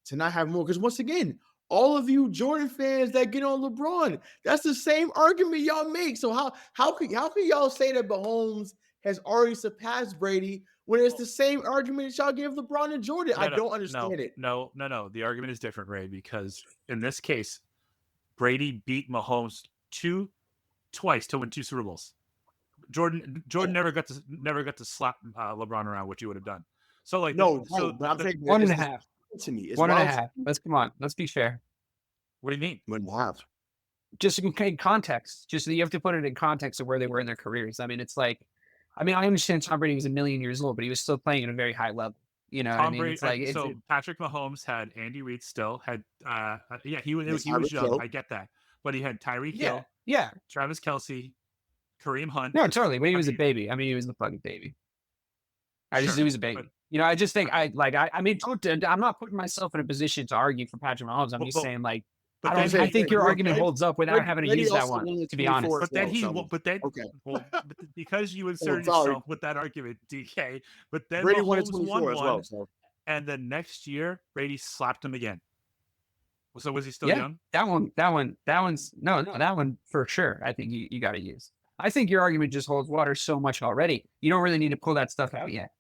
[SPEAKER 7] to not have more, because once again, all of you Jordan fans that get on LeBron, that's the same argument y'all make. So how can y'all say that Mahomes has already surpassed Brady when it's the same argument that y'all gave LeBron and Jordan. I don't understand it.
[SPEAKER 6] No. The argument is different, Ray, because in this case, Brady beat Mahomes twice to win 2 Super Bowls. Jordan never got to slap LeBron around, which you would have done. So like
[SPEAKER 7] but I'm saying
[SPEAKER 1] 1.5
[SPEAKER 7] to me. It's
[SPEAKER 1] 1.5. Let's be fair.
[SPEAKER 6] What do you mean?
[SPEAKER 7] 1.5.
[SPEAKER 1] Just in context, you have to put it in context of where they were in their careers. I mean, it's like, I understand Tom Brady was a million years old, but he was still playing at a very high level. You know,
[SPEAKER 6] Tom
[SPEAKER 1] Brady.
[SPEAKER 6] It's like Patrick Mahomes had Andy Reid still had he was young. I get that, but he had Tyreek Hill, Travis Kelce, Kareem Hunt.
[SPEAKER 1] No, totally. When he was a baby, he was the fucking baby. He was a baby. But, I just think I'm not putting myself in a position to argue for Patrick Mahomes. I'm just saying like.
[SPEAKER 6] But
[SPEAKER 1] I think your argument holds up without having to use that one, to be honest.
[SPEAKER 6] Because you inserted yourself with that argument, DK. But then
[SPEAKER 7] Brady won
[SPEAKER 6] Mahomes won
[SPEAKER 7] as well. So.
[SPEAKER 6] And then next year, Brady slapped him again. So was he still young?
[SPEAKER 1] That one for sure. I think you got to use. I think your argument just holds water so much already. You don't really need to pull that stuff out yet.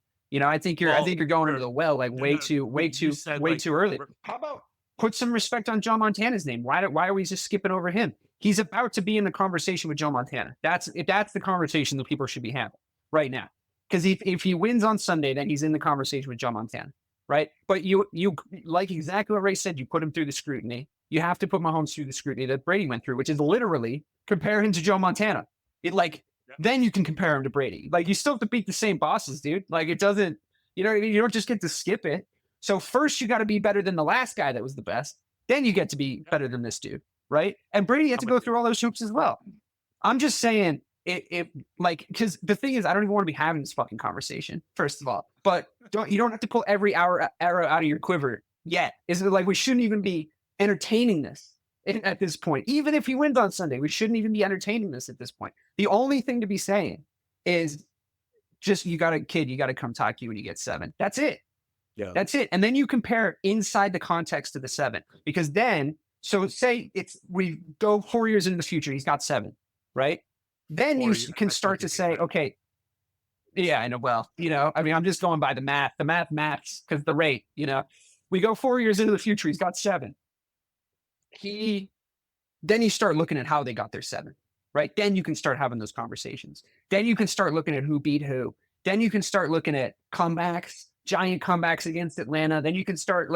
[SPEAKER 1] I think you're going into the well like way too early. How about put some respect on Joe Montana's name? Why are we just skipping over him? He's about to be in the conversation with Joe Montana. That's the conversation that people should be having right now. Because if he wins on Sunday, then he's in the conversation with Joe Montana, right? But you like exactly what Ray said. You put him through the scrutiny. You have to put Mahomes through the scrutiny that Brady went through, which is literally compare him to Joe Montana. Then you can compare him to Brady. Like you still have to beat the same bosses, dude. Like it doesn't. You don't just get to skip it. So first you got to be better than the last guy that was the best. Then you get to be better than this dude, right? And Brady had to go through all those hoops as well. I'm just saying because the thing is, I don't even want to be having this fucking conversation, first of all. But you don't have to pull every arrow out of your quiver yet. Is it like we shouldn't even be entertaining this at this point? Even if he wins on Sunday, we shouldn't even be entertaining this at this point. The only thing to be saying is just you got to come talk to you when you get 7. That's it.
[SPEAKER 7] Yeah.
[SPEAKER 1] That's it. And then you compare inside the context of the 7, because then, so say we go 4 years into the future, he's got 7, right? Then you can start to say, okay, yeah, I know. Well, I'm just going by the math. The math maths because the rate, we go 4 years into the future, he's got 7. Then you start looking at how they got their 7, right? Then you can start having those conversations. Then you can start looking at who beat who. Then you can start looking at comebacks. Giant comebacks against Atlanta. Then you can start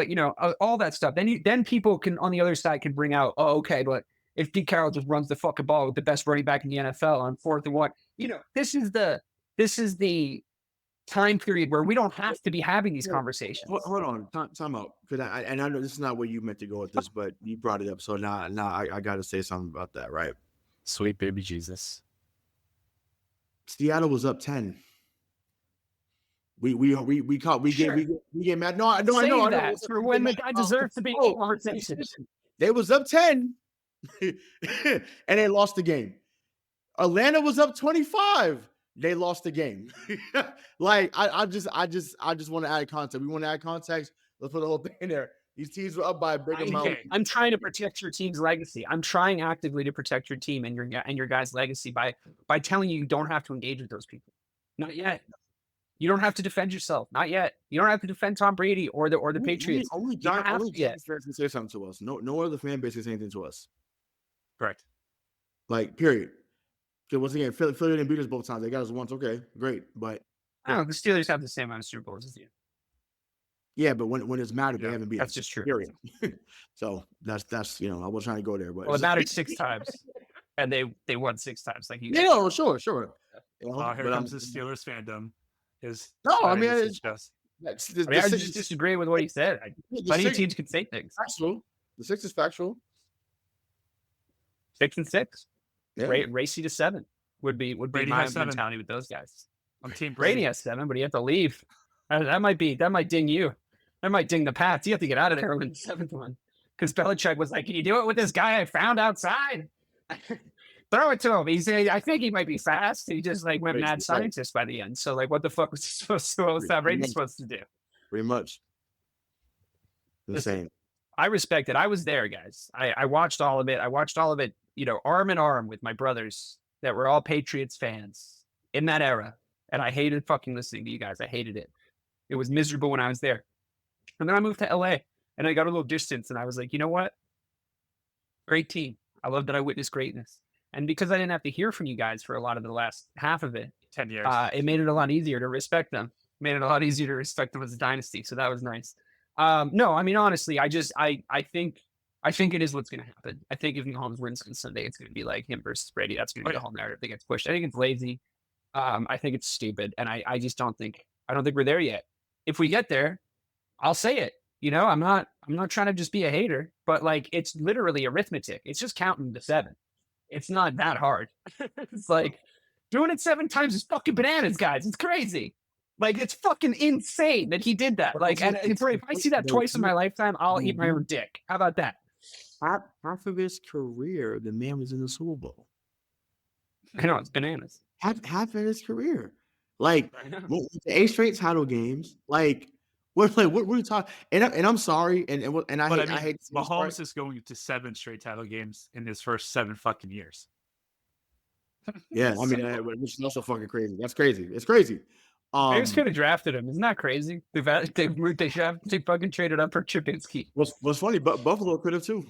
[SPEAKER 1] all that stuff. Then people can on the other side can bring out, okay, but if Pete Carroll just runs the fucking ball with the best running back in the NFL on 4th and 1, this is the time period where we don't have to be having these conversations.
[SPEAKER 7] Hold on, time out. Because I know this is not where you meant to go with this, but you brought it up, so now I got to say something about that, right?
[SPEAKER 5] Sweet baby Jesus.
[SPEAKER 7] Seattle was up 10. We get mad. No, I know.
[SPEAKER 1] That's for when the guy deserves to be in conversation.
[SPEAKER 7] They was up 10, and they lost the game. Atlanta was up 25. They lost the game. I just want to add context. We want to add context. Let's put the whole thing in there. These teams were up by a big amount.
[SPEAKER 1] I'm trying to protect your team's legacy. I'm trying actively to protect your team and your guys' legacy by telling you don't have to engage with those people. Not yet. You don't have to defend yourself. Not yet. You don't have to defend Tom Brady or the Patriots.
[SPEAKER 7] Only Giants fans can say something to us. No other fan base can say anything to us.
[SPEAKER 6] Correct.
[SPEAKER 7] Period. Because once again, Philly didn't beat us both times. They got us once. Okay, great. But
[SPEAKER 1] I don't know. The Steelers have the same amount of Super Bowls as you.
[SPEAKER 7] Yeah, but when it's mattered, they haven't beat us.
[SPEAKER 1] That's just true.
[SPEAKER 7] Period. So that's I was trying to go there, but
[SPEAKER 1] it mattered 6 times, and they won 6 times. Like you.
[SPEAKER 7] Yeah, sure.
[SPEAKER 6] Here comes the Steelers fandom.
[SPEAKER 7] I
[SPEAKER 1] just disagree with what he said. Plenty of teams can say things.
[SPEAKER 7] Factual. The 6 is factual.
[SPEAKER 1] 6 and 6.
[SPEAKER 7] Yeah.
[SPEAKER 1] Racy to 7 would be my mentality with those guys.
[SPEAKER 6] I'm team
[SPEAKER 1] Brady has 7, but he has to leave. That might ding you. That might ding the Pats. You have to get out of there when the 7th one. Because Belichick was like, "Can you do it with this guy I found outside?" Throw it to him. I think he might be fast. He just went mad scientist by the end. So what the fuck was Brady supposed to do?
[SPEAKER 7] Pretty much the same.
[SPEAKER 1] I respect it. I was there, guys. I watched all of it. Arm in arm with my brothers that were all Patriots fans in that era.
[SPEAKER 5] and I hated fucking listening to you guys. I hated it. It was miserable when I was there. And then I moved to LA and I got a little distance and I was like, you know what? Great team. I love that I witnessed greatness. And because I didn't have to hear from you guys for a lot of the last half of it,
[SPEAKER 6] 10 years,
[SPEAKER 5] it made it a lot easier to respect them. Made it a lot easier to respect them as a dynasty. So that was nice. No, I mean, honestly, I think it is what's going to happen. I think if Mahomes wins on Sunday, it's going to be like him versus Brady. That's going to be the whole narrative that gets pushed. I think it's lazy. I think it's stupid. And I just don't think we're there yet. If we get there, I'll say it. You know, I'm not trying to just be a hater, but like, it's literally arithmetic. It's just counting to 7. It's not that hard. It's like doing it 7 times is fucking bananas, guys. It's crazy. Like, it's fucking insane that he did that. Like, and if I see that twice in my lifetime, I'll eat my own dick. How about that?
[SPEAKER 7] Half of his career, the man was in the Super Bowl.
[SPEAKER 5] I know, it's bananas.
[SPEAKER 7] Half of his career. Like, the 8 straight title games. Like, what are you talking? And I'm sorry, I hate
[SPEAKER 6] Mahomes is going to 7 straight title games in his first 7 fucking years.
[SPEAKER 7] Yeah, I mean, which is also fucking crazy. That's crazy. It's crazy.
[SPEAKER 5] Bears could have drafted him. Isn't that crazy? They fucking traded up for Trubisky.
[SPEAKER 7] What's funny, but Buffalo could have too.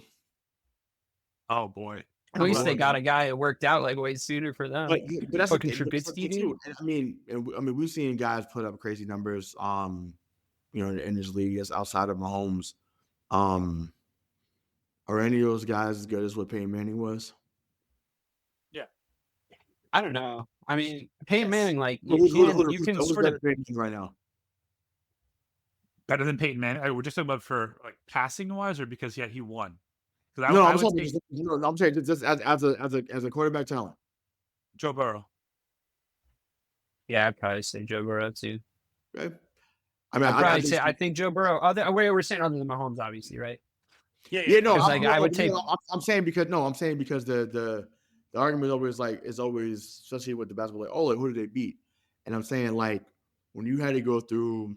[SPEAKER 6] Oh boy.
[SPEAKER 5] At least they got a guy who worked out like way sooner for them.
[SPEAKER 7] But that's
[SPEAKER 5] fucking Trubisky, dude.
[SPEAKER 7] I mean, we've seen guys put up crazy numbers. In this league, as outside of Mahomes. Are any of those guys as good as what Peyton Manning was?
[SPEAKER 6] Yeah.
[SPEAKER 5] I don't know. I mean, Peyton Manning, like, you can sort of
[SPEAKER 7] right now.
[SPEAKER 6] Better than Peyton Manning? We're just talking about for like passing wise, or because he won?
[SPEAKER 7] I'm saying just as a quarterback talent.
[SPEAKER 6] Joe Burrow.
[SPEAKER 5] Yeah, I'd probably say Joe Burrow too.
[SPEAKER 7] Okay.
[SPEAKER 5] I think Joe Burrow. We're saying other than Mahomes, obviously, right?
[SPEAKER 7] Yeah. No,
[SPEAKER 5] I would take.
[SPEAKER 7] I'm saying because the argument is always, especially with the basketball, like, oh, like, who did they beat? And I'm saying, like, when you had to go through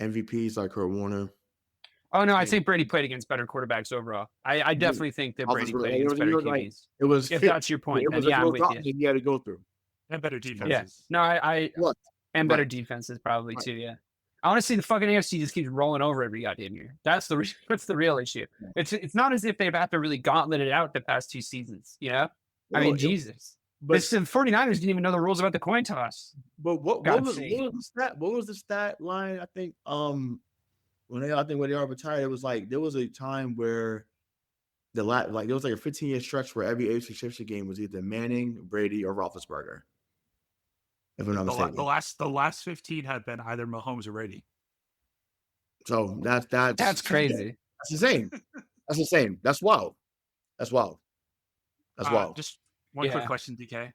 [SPEAKER 7] MVPs like Kurt Warner.
[SPEAKER 5] Oh no, I think Brady played against better quarterbacks overall. I definitely think that Brady played against better QBs.
[SPEAKER 7] It was,
[SPEAKER 5] if that's your point, then yeah, I'm with you.
[SPEAKER 7] He had to go through
[SPEAKER 6] and better defenses.
[SPEAKER 5] Yeah, no, and better defenses probably too. Yeah. Honestly, the fucking AFC just keeps rolling over every goddamn year. That's the real issue. It's not as if they've had to really gauntlet it out the past 2 seasons, you know? I mean, Jesus. But the 49ers didn't even know the rules about the coin toss.
[SPEAKER 7] But what was the stat line? I think when they all retired, it was like there was a time where there was like a 15-year stretch where every AFC Championship game was either Manning, Brady, or Roethlisberger. If I'm not mistaken.
[SPEAKER 6] The last 15 had been either Mahomes or Brady.
[SPEAKER 7] So that's
[SPEAKER 5] crazy.
[SPEAKER 7] That's insane. That's insane. That's wild. That's wild.
[SPEAKER 6] Just one quick question, DK.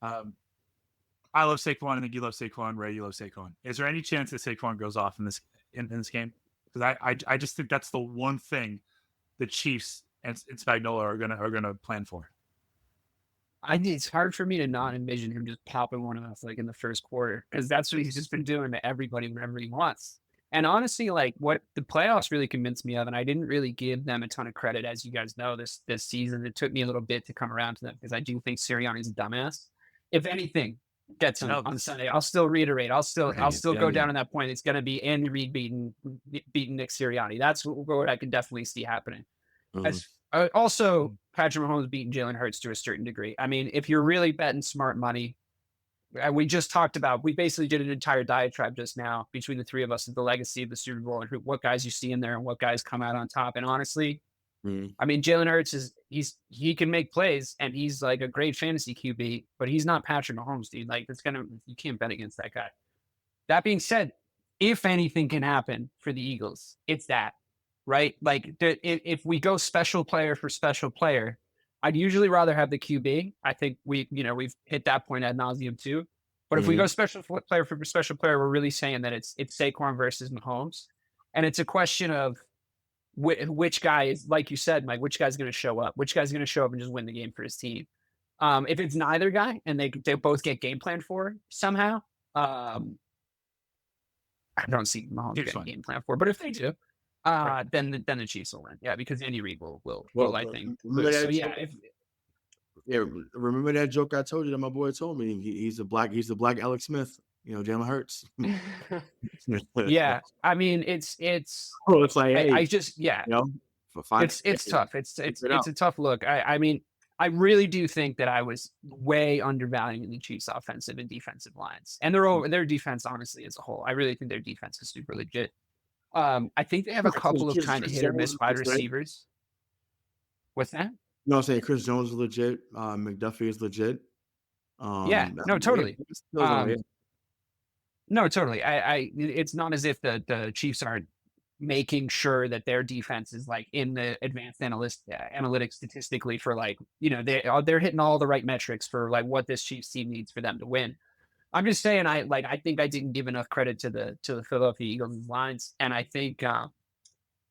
[SPEAKER 6] I love Saquon. I think you love Saquon. Ray, you love Saquon. Is there any chance that Saquon goes off in this game? Because I just think that's the one thing the Chiefs and Spagnuolo are gonna plan for.
[SPEAKER 5] It's hard for me to not envision him just popping one off like in the first quarter, because that's what he's just been doing to everybody whenever he wants. And honestly, like, what the playoffs really convinced me of, and I didn't really give them a ton of credit, as you guys know, this season. It took me a little bit to come around to them because I do think Sirianni's a dumbass. If anything gets him on Sunday, I'll still reiterate. I'll still go down on that point. It's going to be Andy Reid beating Nick Sirianni. That's what I can definitely see happening.
[SPEAKER 7] Mm-hmm.
[SPEAKER 5] Also, Patrick Mahomes beating Jalen Hurts to a certain degree. I mean, if you're really betting smart money, we just talked about, we basically did an entire diatribe just now between the three of us of the legacy of the Super Bowl and what guys you see in there and what guys come out on top. And honestly, I mean, Jalen Hurts he can make plays and he's like a great fantasy QB, but he's not Patrick Mahomes, dude. Like, you can't bet against that guy. That being said, if anything can happen for the Eagles, it's that, right? Like, if we go special player for special player, I'd usually rather have the QB. I think we've hit that point ad nauseum too. But if we go special player for special player, we're really saying that it's Saquon versus Mahomes. And it's a question of which guy is, like you said, Mike, which guy's going to show up? Which guy's going to show up and just win the game for his team? If it's neither guy and they both get game planned for somehow, I don't see Mahomes getting game planned for. But if they do, then the Chiefs will win. Yeah, because Andy Reid will I think lose. So yeah,
[SPEAKER 7] remember that joke I told you that my boy told me? He's the black Alex Smith. Jalen Hurts.
[SPEAKER 1] Yeah, I mean, it's
[SPEAKER 7] Oh, it's like, hey,
[SPEAKER 1] I just it's tough. It's a tough look. I mean, I really do think that I was way undervaluing the Chiefs' offensive and defensive lines, and their defense, honestly, as a whole. I really think their defense is super legit. I think they have a couple of kind of hit or miss wide receivers. What's that?
[SPEAKER 7] No, I'm saying Chris Jones is legit. McDuffie is legit.
[SPEAKER 1] Yeah, no, totally. No, totally. It's not as if the Chiefs aren't making sure that their defense is like in the advanced analytics statistically for like, they're hitting all the right metrics for like what this Chiefs team needs for them to win. I'm just saying, I think I didn't give enough credit to the Philadelphia Eagles lines, and I think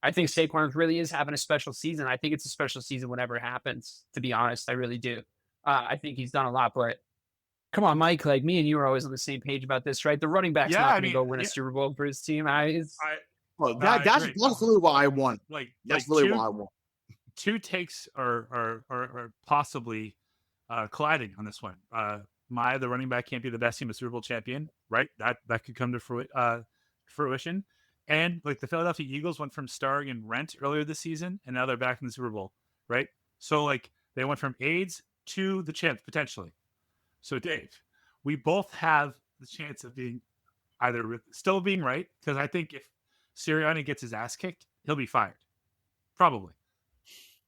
[SPEAKER 1] Saquon really is having a special season. I think it's a special season whenever it happens. To be honest, I really do. I think he's done a lot, but. Come on, Mike. Like me and you are always on the same page about this, right? The running back's not going to go win a Super Bowl for his team.
[SPEAKER 7] That's really why I won. That's really why I won.
[SPEAKER 6] Two takes are possibly colliding on this one. The running back can't be the best team of Super Bowl champion, right? That could come to fruition. And like the Philadelphia Eagles went from starring in Rent earlier this season, and now they're back in the Super Bowl, right? So like they went from AIDS to the champs potentially. So, Dave, we both have the chance of being still being right, because I think if Sirianni gets his ass kicked, he'll be fired. Probably.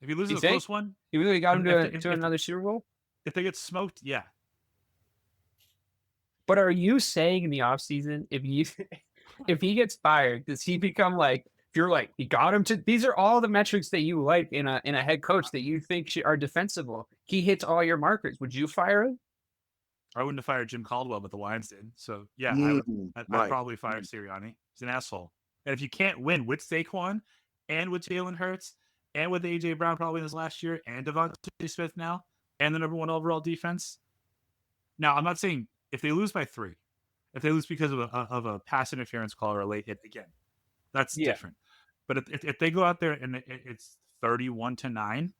[SPEAKER 6] If he loses a close one.
[SPEAKER 1] You really got him to another Super Bowl?
[SPEAKER 6] If they get smoked, yeah.
[SPEAKER 1] But are you saying in the offseason, if he gets fired, does he become like, if you're like, you got him to, these are all the metrics that you like in a head coach that you think are defensible. He hits all your markers. Would you fire him?
[SPEAKER 6] I wouldn't have fired Jim Caldwell, but the Lions did. So, yeah, I'd probably fire Sirianni. He's an asshole. And if you can't win with Saquon and with Jalen Hurts and with A.J. Brown probably this last year and Devontae Smith now and the number 1 overall defense. Now, I'm not saying if they lose by 3, if they lose because of a pass interference call or a late hit, again, that's different. But if they go out there and it's 31-9,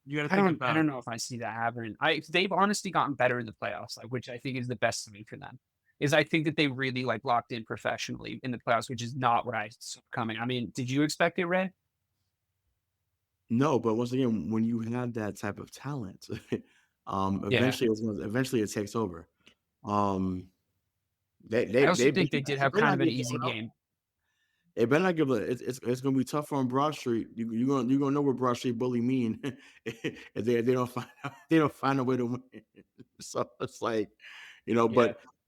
[SPEAKER 6] you got to think about.
[SPEAKER 1] I don't know if I see that happening. They've honestly gotten better in the playoffs, which I think is the best thing for them. Is I think that they really locked in professionally in the playoffs, which is not what I saw coming. I mean, did you expect it, Ray?
[SPEAKER 7] No, but once again, when you have that type of talent, eventually it takes over.
[SPEAKER 1] I also think they did have kind of an easy game.
[SPEAKER 7] They better not give it's going to be tough on Broad Street. You're gonna know what Broad Street bully mean if they don't find a way to win. So it's like,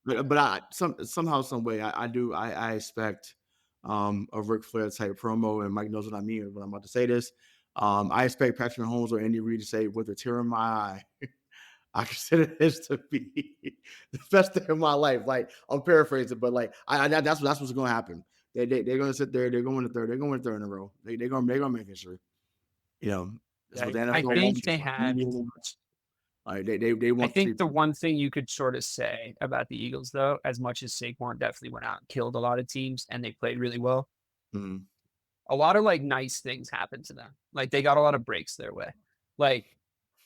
[SPEAKER 7] but somehow, some way, I expect a Ric Flair type promo, and Mike knows what I mean when I'm about to say this. I expect Patrick Mahomes or Andy Reid to say, with a tear in my eye, I consider this to be the best day of my life. Like, I'm paraphrasing, but like that's what's going to happen. They're going to sit there. They're going to third. They're going to third in a row. They're going to make history.
[SPEAKER 1] I think they had.
[SPEAKER 7] They want.
[SPEAKER 1] I think the one thing you could sort of say about the Eagles, though, as much as Saquon definitely went out and killed a lot of teams, and they played really well, a lot of nice things happened to them. Like they got a lot of breaks their way. Like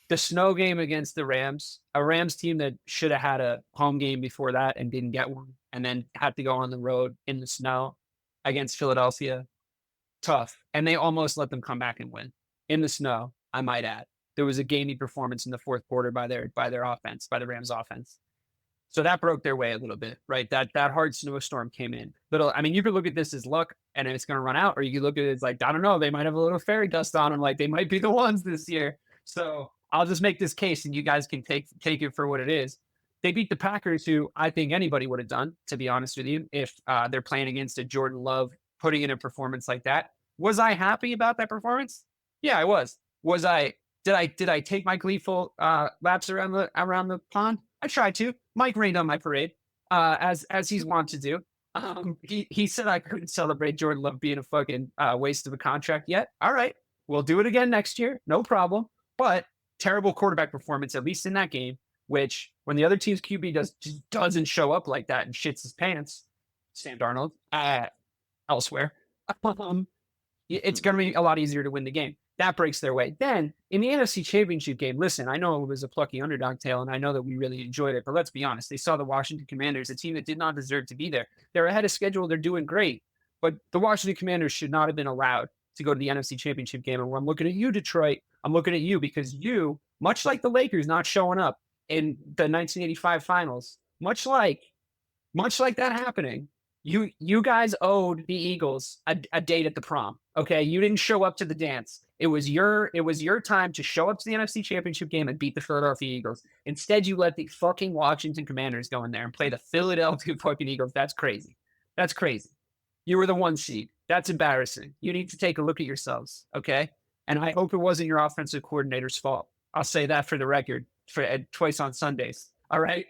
[SPEAKER 1] the snow game against the Rams, a Rams team that should have had a home game before that and didn't get one, and then had to go on the road in the snow against Philadelphia. Tough. And they almost let them come back and win in the snow, I might add. There was a gamey performance in the fourth quarter by their offense, by the Rams offense. So that broke their way a little bit, right? That hard snowstorm came in. You could look at this as luck and it's going to run out, or you could look at it as I don't know, they might have a little fairy dust on them. Like they might be the ones this year. So I'll just make this case and you guys can take it for what it is. They beat the Packers, who I think anybody would have done, to be honest with you, if they're playing against a Jordan Love putting in a performance like that. Was I happy about that performance? Yeah, I was. Did I take my gleeful laps around the pond? I tried to. Mike rained on my parade, as he's wont to do. He said I couldn't celebrate Jordan Love being a fucking waste of a contract yet. All right, we'll do it again next year, no problem. But terrible quarterback performance, at least in that game. Which, when the other team's QB just doesn't show up like that and shits his pants, Sam Darnold, elsewhere, it's going to be a lot easier to win the game. That breaks their way. Then in the NFC Championship game, listen, I know it was a plucky underdog tale, and I know that we really enjoyed it, but let's be honest. They saw the Washington Commanders, a team that did not deserve to be there. They're ahead of schedule. They're doing great. But the Washington Commanders should not have been allowed to go to the NFC Championship game. And when I'm looking at you, Detroit, I'm looking at you because you, much like the Lakers not showing up in the 1985 finals, much like that happening, you guys owed the Eagles a date at the prom. Okay, you didn't show up to the dance. It was your time to show up to the NFC Championship game and beat the Philadelphia Eagles. Instead, you let the fucking Washington Commanders go in there and play the Philadelphia fucking Eagles. That's crazy. That's crazy. You were the 1 seed. That's embarrassing. You need to take a look at yourselves, okay? And I hope it wasn't your offensive coordinator's fault. I'll say that for the record for twice on Sundays. All right?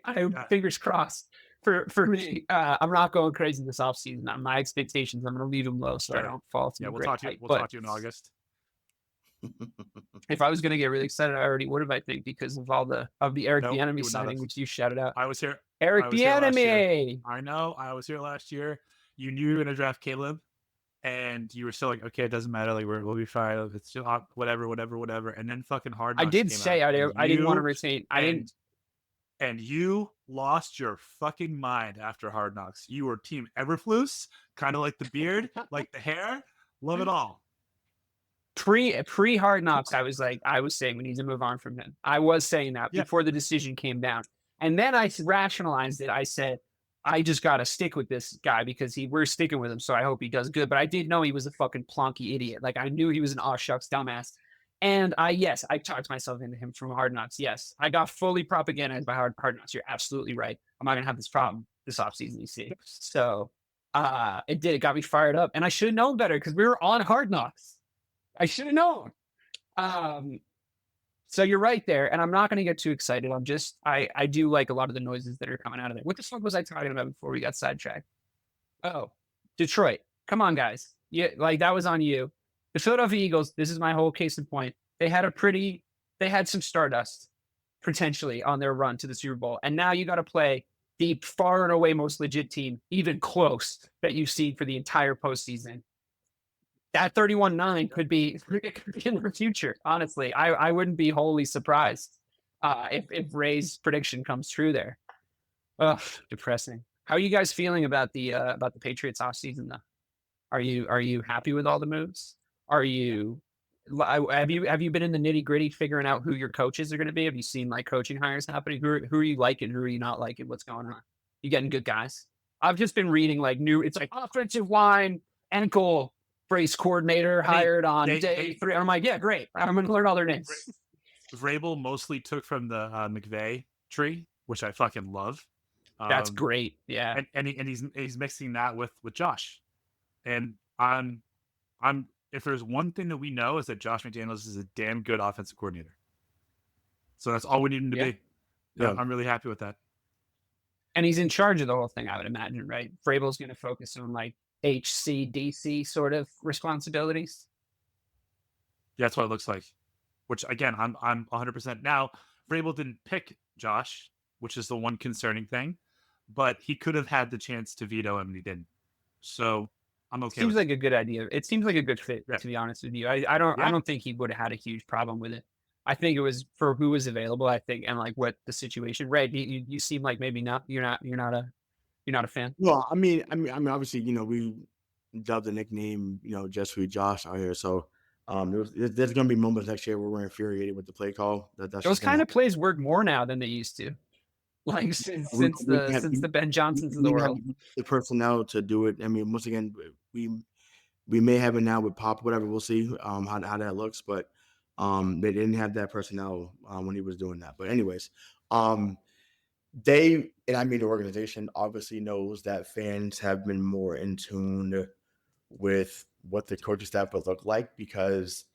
[SPEAKER 1] Fingers crossed. For me, I'm not going crazy this offseason. My expectations, I'm going to leave them low so I don't fall to
[SPEAKER 6] we'll talk to you in August.
[SPEAKER 1] If I was going to get really excited, I already would have, I think, because of all the Eric Bieniemy signing, which you shouted out.
[SPEAKER 6] I was here.
[SPEAKER 1] Eric Bieniemy.
[SPEAKER 6] I know. I was here last year. You knew you were going to draft Caleb, and you were still like, okay, it doesn't matter. Like we'll be fine. It's still whatever. And then fucking Hard Knocks
[SPEAKER 1] I did say I didn't want to retain.
[SPEAKER 6] And you lost your fucking mind after Hard Knocks. You were Team Everflus, kind of like the beard, like the hair. Love it all.
[SPEAKER 1] Pre Hard Knocks, I was saying we need to move on from him. I was saying that before the decision came down. And then I rationalized it. I said, I just got to stick with this guy because we're sticking with him. So I hope he does good. But I did know he was a fucking plonky idiot. Like I knew he was an aw shucks dumbass. And I talked myself into him from Hard Knocks. Yes, I got fully propagandized by Hard Knocks. You're absolutely right. I'm not going to have this problem this offseason, you see. So it got me fired up. And I should have known better because we were on Hard Knocks. I should have known. So you're right there. And I'm not going to get too excited. I do like a lot of the noises that are coming out of there. What the fuck was I talking about before we got sidetracked? Oh, Detroit. Come on, guys. Yeah, like that was on you. The Philadelphia Eagles, this is my whole case in point. They had some stardust potentially on their run to the Super Bowl. And now you got to play the far and away most legit team, even close, that you've seen for the entire postseason. That 31-9 could be in the future. Honestly, I wouldn't be wholly surprised if Ray's prediction comes true there. Ugh, depressing. How are you guys feeling about the Patriots offseason though? Are you happy with all the moves? Have you been in the nitty gritty figuring out who your coaches are going to be? Have you seen like coaching hires happening? Who are you liking? Who are you not liking? What's going on? You getting good guys? I've just been reading it's like offensive line, ankle brace coordinator hired on day 3. I'm like, yeah, great. I'm going to learn all their names.
[SPEAKER 6] Vrabel mostly took from the McVay tree, which I fucking love.
[SPEAKER 1] That's great. Yeah.
[SPEAKER 6] And he's mixing that with Josh. And if there's one thing that we know is that Josh McDaniels is a damn good offensive coordinator. So that's all we need him to be. Yeah. I'm really happy with that.
[SPEAKER 1] And he's in charge of the whole thing, I would imagine, right? Vrabel's going to focus on like HCDC sort of responsibilities.
[SPEAKER 6] Yeah, that's what it looks like. Which again, I'm 100% now. Vrabel didn't pick Josh, which is the one concerning thing, but he could have had the chance to veto him and he didn't. So I'm okay.
[SPEAKER 1] Seems like a good idea. It seems like a good fit, to be honest with you. I don't think he would have had a huge problem with it. I think it was for who was available. I think, and like what the situation. Ray, you seem like maybe not. You're not a fan.
[SPEAKER 7] Well, I mean, obviously, we dubbed the nickname, just for Josh out here. So there's going to be moments next year where we're infuriated with the play call.
[SPEAKER 1] Those kind of plays work more now than they used to. Like since the Ben Johnsons of the world,
[SPEAKER 7] the personnel to do it. I mean, once again, we may have it now with Pop, whatever. We'll see how that looks, but they didn't have that personnel when he was doing that. But anyways, they, and I mean the organization, obviously knows that fans have been more in tune with what the coaching staff would look like because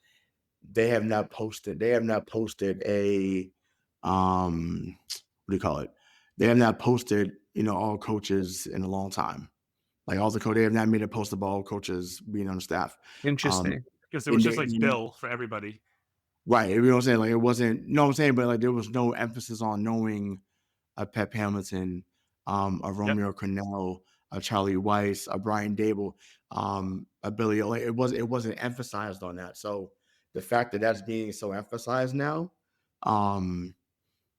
[SPEAKER 7] they have not posted a what do you call it? They have not posted, all coaches in a long time. Like all the coaches, they have not made a post of all coaches being on the staff.
[SPEAKER 1] Interesting.
[SPEAKER 6] Because it was just like Bill for everybody.
[SPEAKER 7] Right. You know what I'm saying? Like it wasn't, what I'm saying? But like there was no emphasis on knowing a Pep Hamilton, a Romeo Cornell, a Charlie Weiss, a Brian Dable, a Billy. Like it wasn't emphasized on that. So the fact that that's being so emphasized now,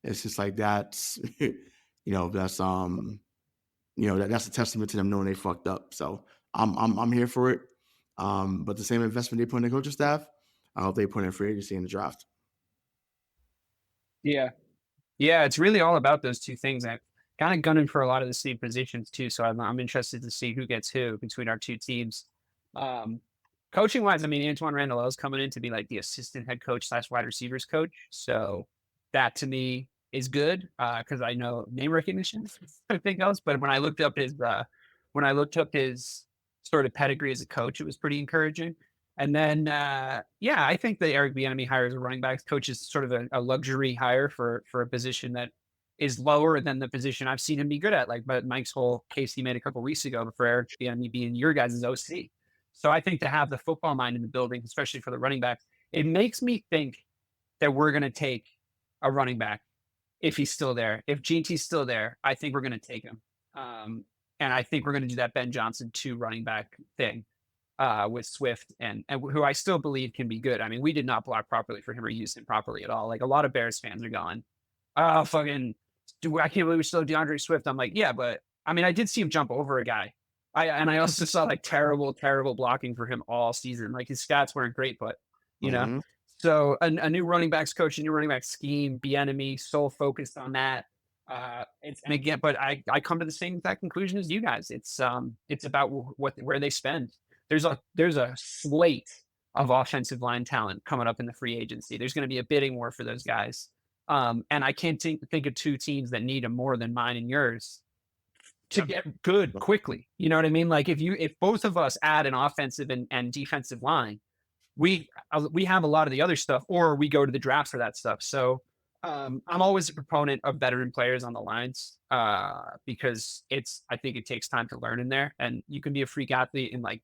[SPEAKER 7] it's just like that's that's that's a testament to them knowing they fucked up. So I'm here for it. But the same investment they put in the coaching staff, I hope they put in free agency in the draft.
[SPEAKER 1] Yeah. Yeah, it's really all about those two things. I'm kind of gunning for a lot of the same positions too, so I'm interested to see who gets who between our two teams. Coaching wise, I mean, Antoine Randall is coming in to be like the assistant head coach / wide receivers coach. So that to me is good because I know name recognition, everything else. But when I looked up his sort of pedigree as a coach, it was pretty encouraging. And then, I think the Eric Bieniemy hire as a running backs coach is sort of a luxury hire for a position that is lower than the position I've seen him be good at. But Mike's whole case he made a couple of weeks ago for Eric Bieniemy being your guys' OC. So I think to have the football mind in the building, especially for the running backs, it makes me think that we're going to take a running back if he's still there. If GT's still there, I think we're going to take him. And I think we're going to do that Ben Johnson 2 running back thing with Swift and who I still believe can be good. I mean, we did not block properly for him or use him properly at all. Like a lot of Bears fans are going, oh, fucking, I can't believe we still have DeAndre Swift. I'm like, yeah, but I mean, I did see him jump over a guy. I also saw like terrible blocking for him all season. Like his stats weren't great, but you know, so a new running backs coach, a new running back scheme, Bieniemy, so focused on that. But I come to the same exact conclusion as you guys. It's about where they spend. There's a slate of offensive line talent coming up in the free agency. There's going to be a bidding war for those guys. And I can't think of two teams that need them more than mine and yours to get good quickly. You know what I mean? Like if both of us add an offensive and defensive line, we have a lot of the other stuff, or we go to the draft for that stuff. So I'm always a proponent of veteran players on the lines because I think it takes time to learn in there, and you can be a freak athlete in like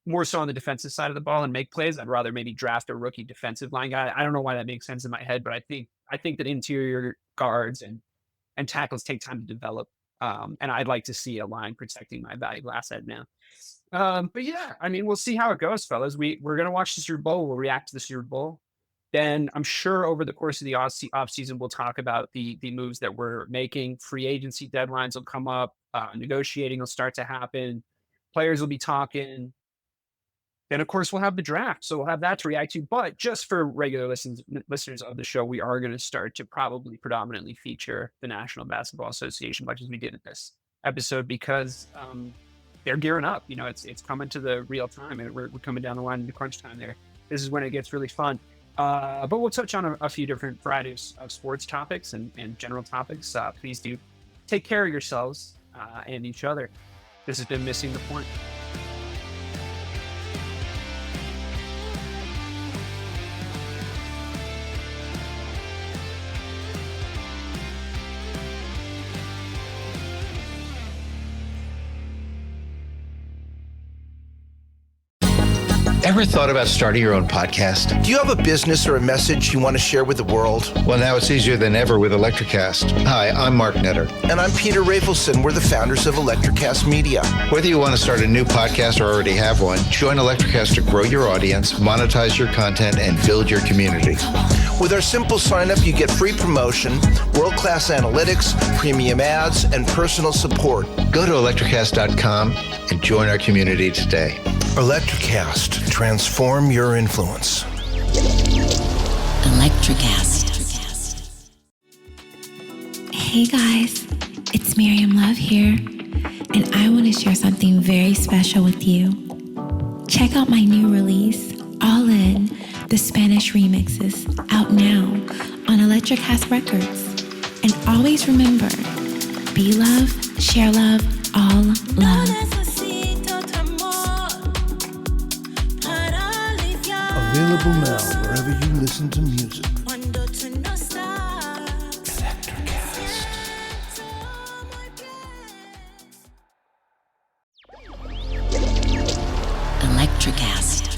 [SPEAKER 1] more so on the defensive side of the ball and make plays. I'd rather maybe draft a rookie defensive line guy. I don't know why that makes sense in my head, but I think that interior guards and tackles take time to develop. And I'd like to see a line protecting my valuable asset now. But yeah, I mean, we'll see how it goes, fellas. We're going to watch the Super Bowl. We'll react to the Super Bowl. Then I'm sure over the course of the off season, we'll talk about the moves that we're making. Free agency deadlines will come up. Negotiating will start to happen. Players will be talking. Then, of course, we'll have the draft. So we'll have that to react to. But just for regular listeners of the show, we are going to start to probably predominantly feature the National Basketball Association, much as we did in this episode, because they're gearing up. You know, it's coming to the real time, and we're coming down the line into crunch time there. This is when it gets really fun. But we'll touch on a few different varieties of sports topics and general topics. Please do take care of yourselves and each other. This has been Missing the Point.
[SPEAKER 8] Ever thought about starting your own podcast?
[SPEAKER 9] Do you have a business or a message you want to share with the world?
[SPEAKER 8] Well, now it's easier than ever with Electricast. Hi, I'm Mark Netter.
[SPEAKER 9] And I'm Peter Rafelson. We're the founders of Electricast Media.
[SPEAKER 8] Whether you want to start a new podcast or already have one, join Electricast to grow your audience, monetize your content, and build your community.
[SPEAKER 9] With our simple sign-up, you get free promotion, world-class analytics, premium ads, and personal support.
[SPEAKER 8] Go to electricast.com and join our community today.
[SPEAKER 9] Electricast. Transform your influence.
[SPEAKER 10] Electricast. Hey guys, it's Miriam Love here, and I want to share something very special with you. Check out my new release, All In, the Spanish remixes, out now on Electricast Records. And always remember, be love, share love, all love.
[SPEAKER 9] Available now wherever you listen to music.
[SPEAKER 10] Electricast.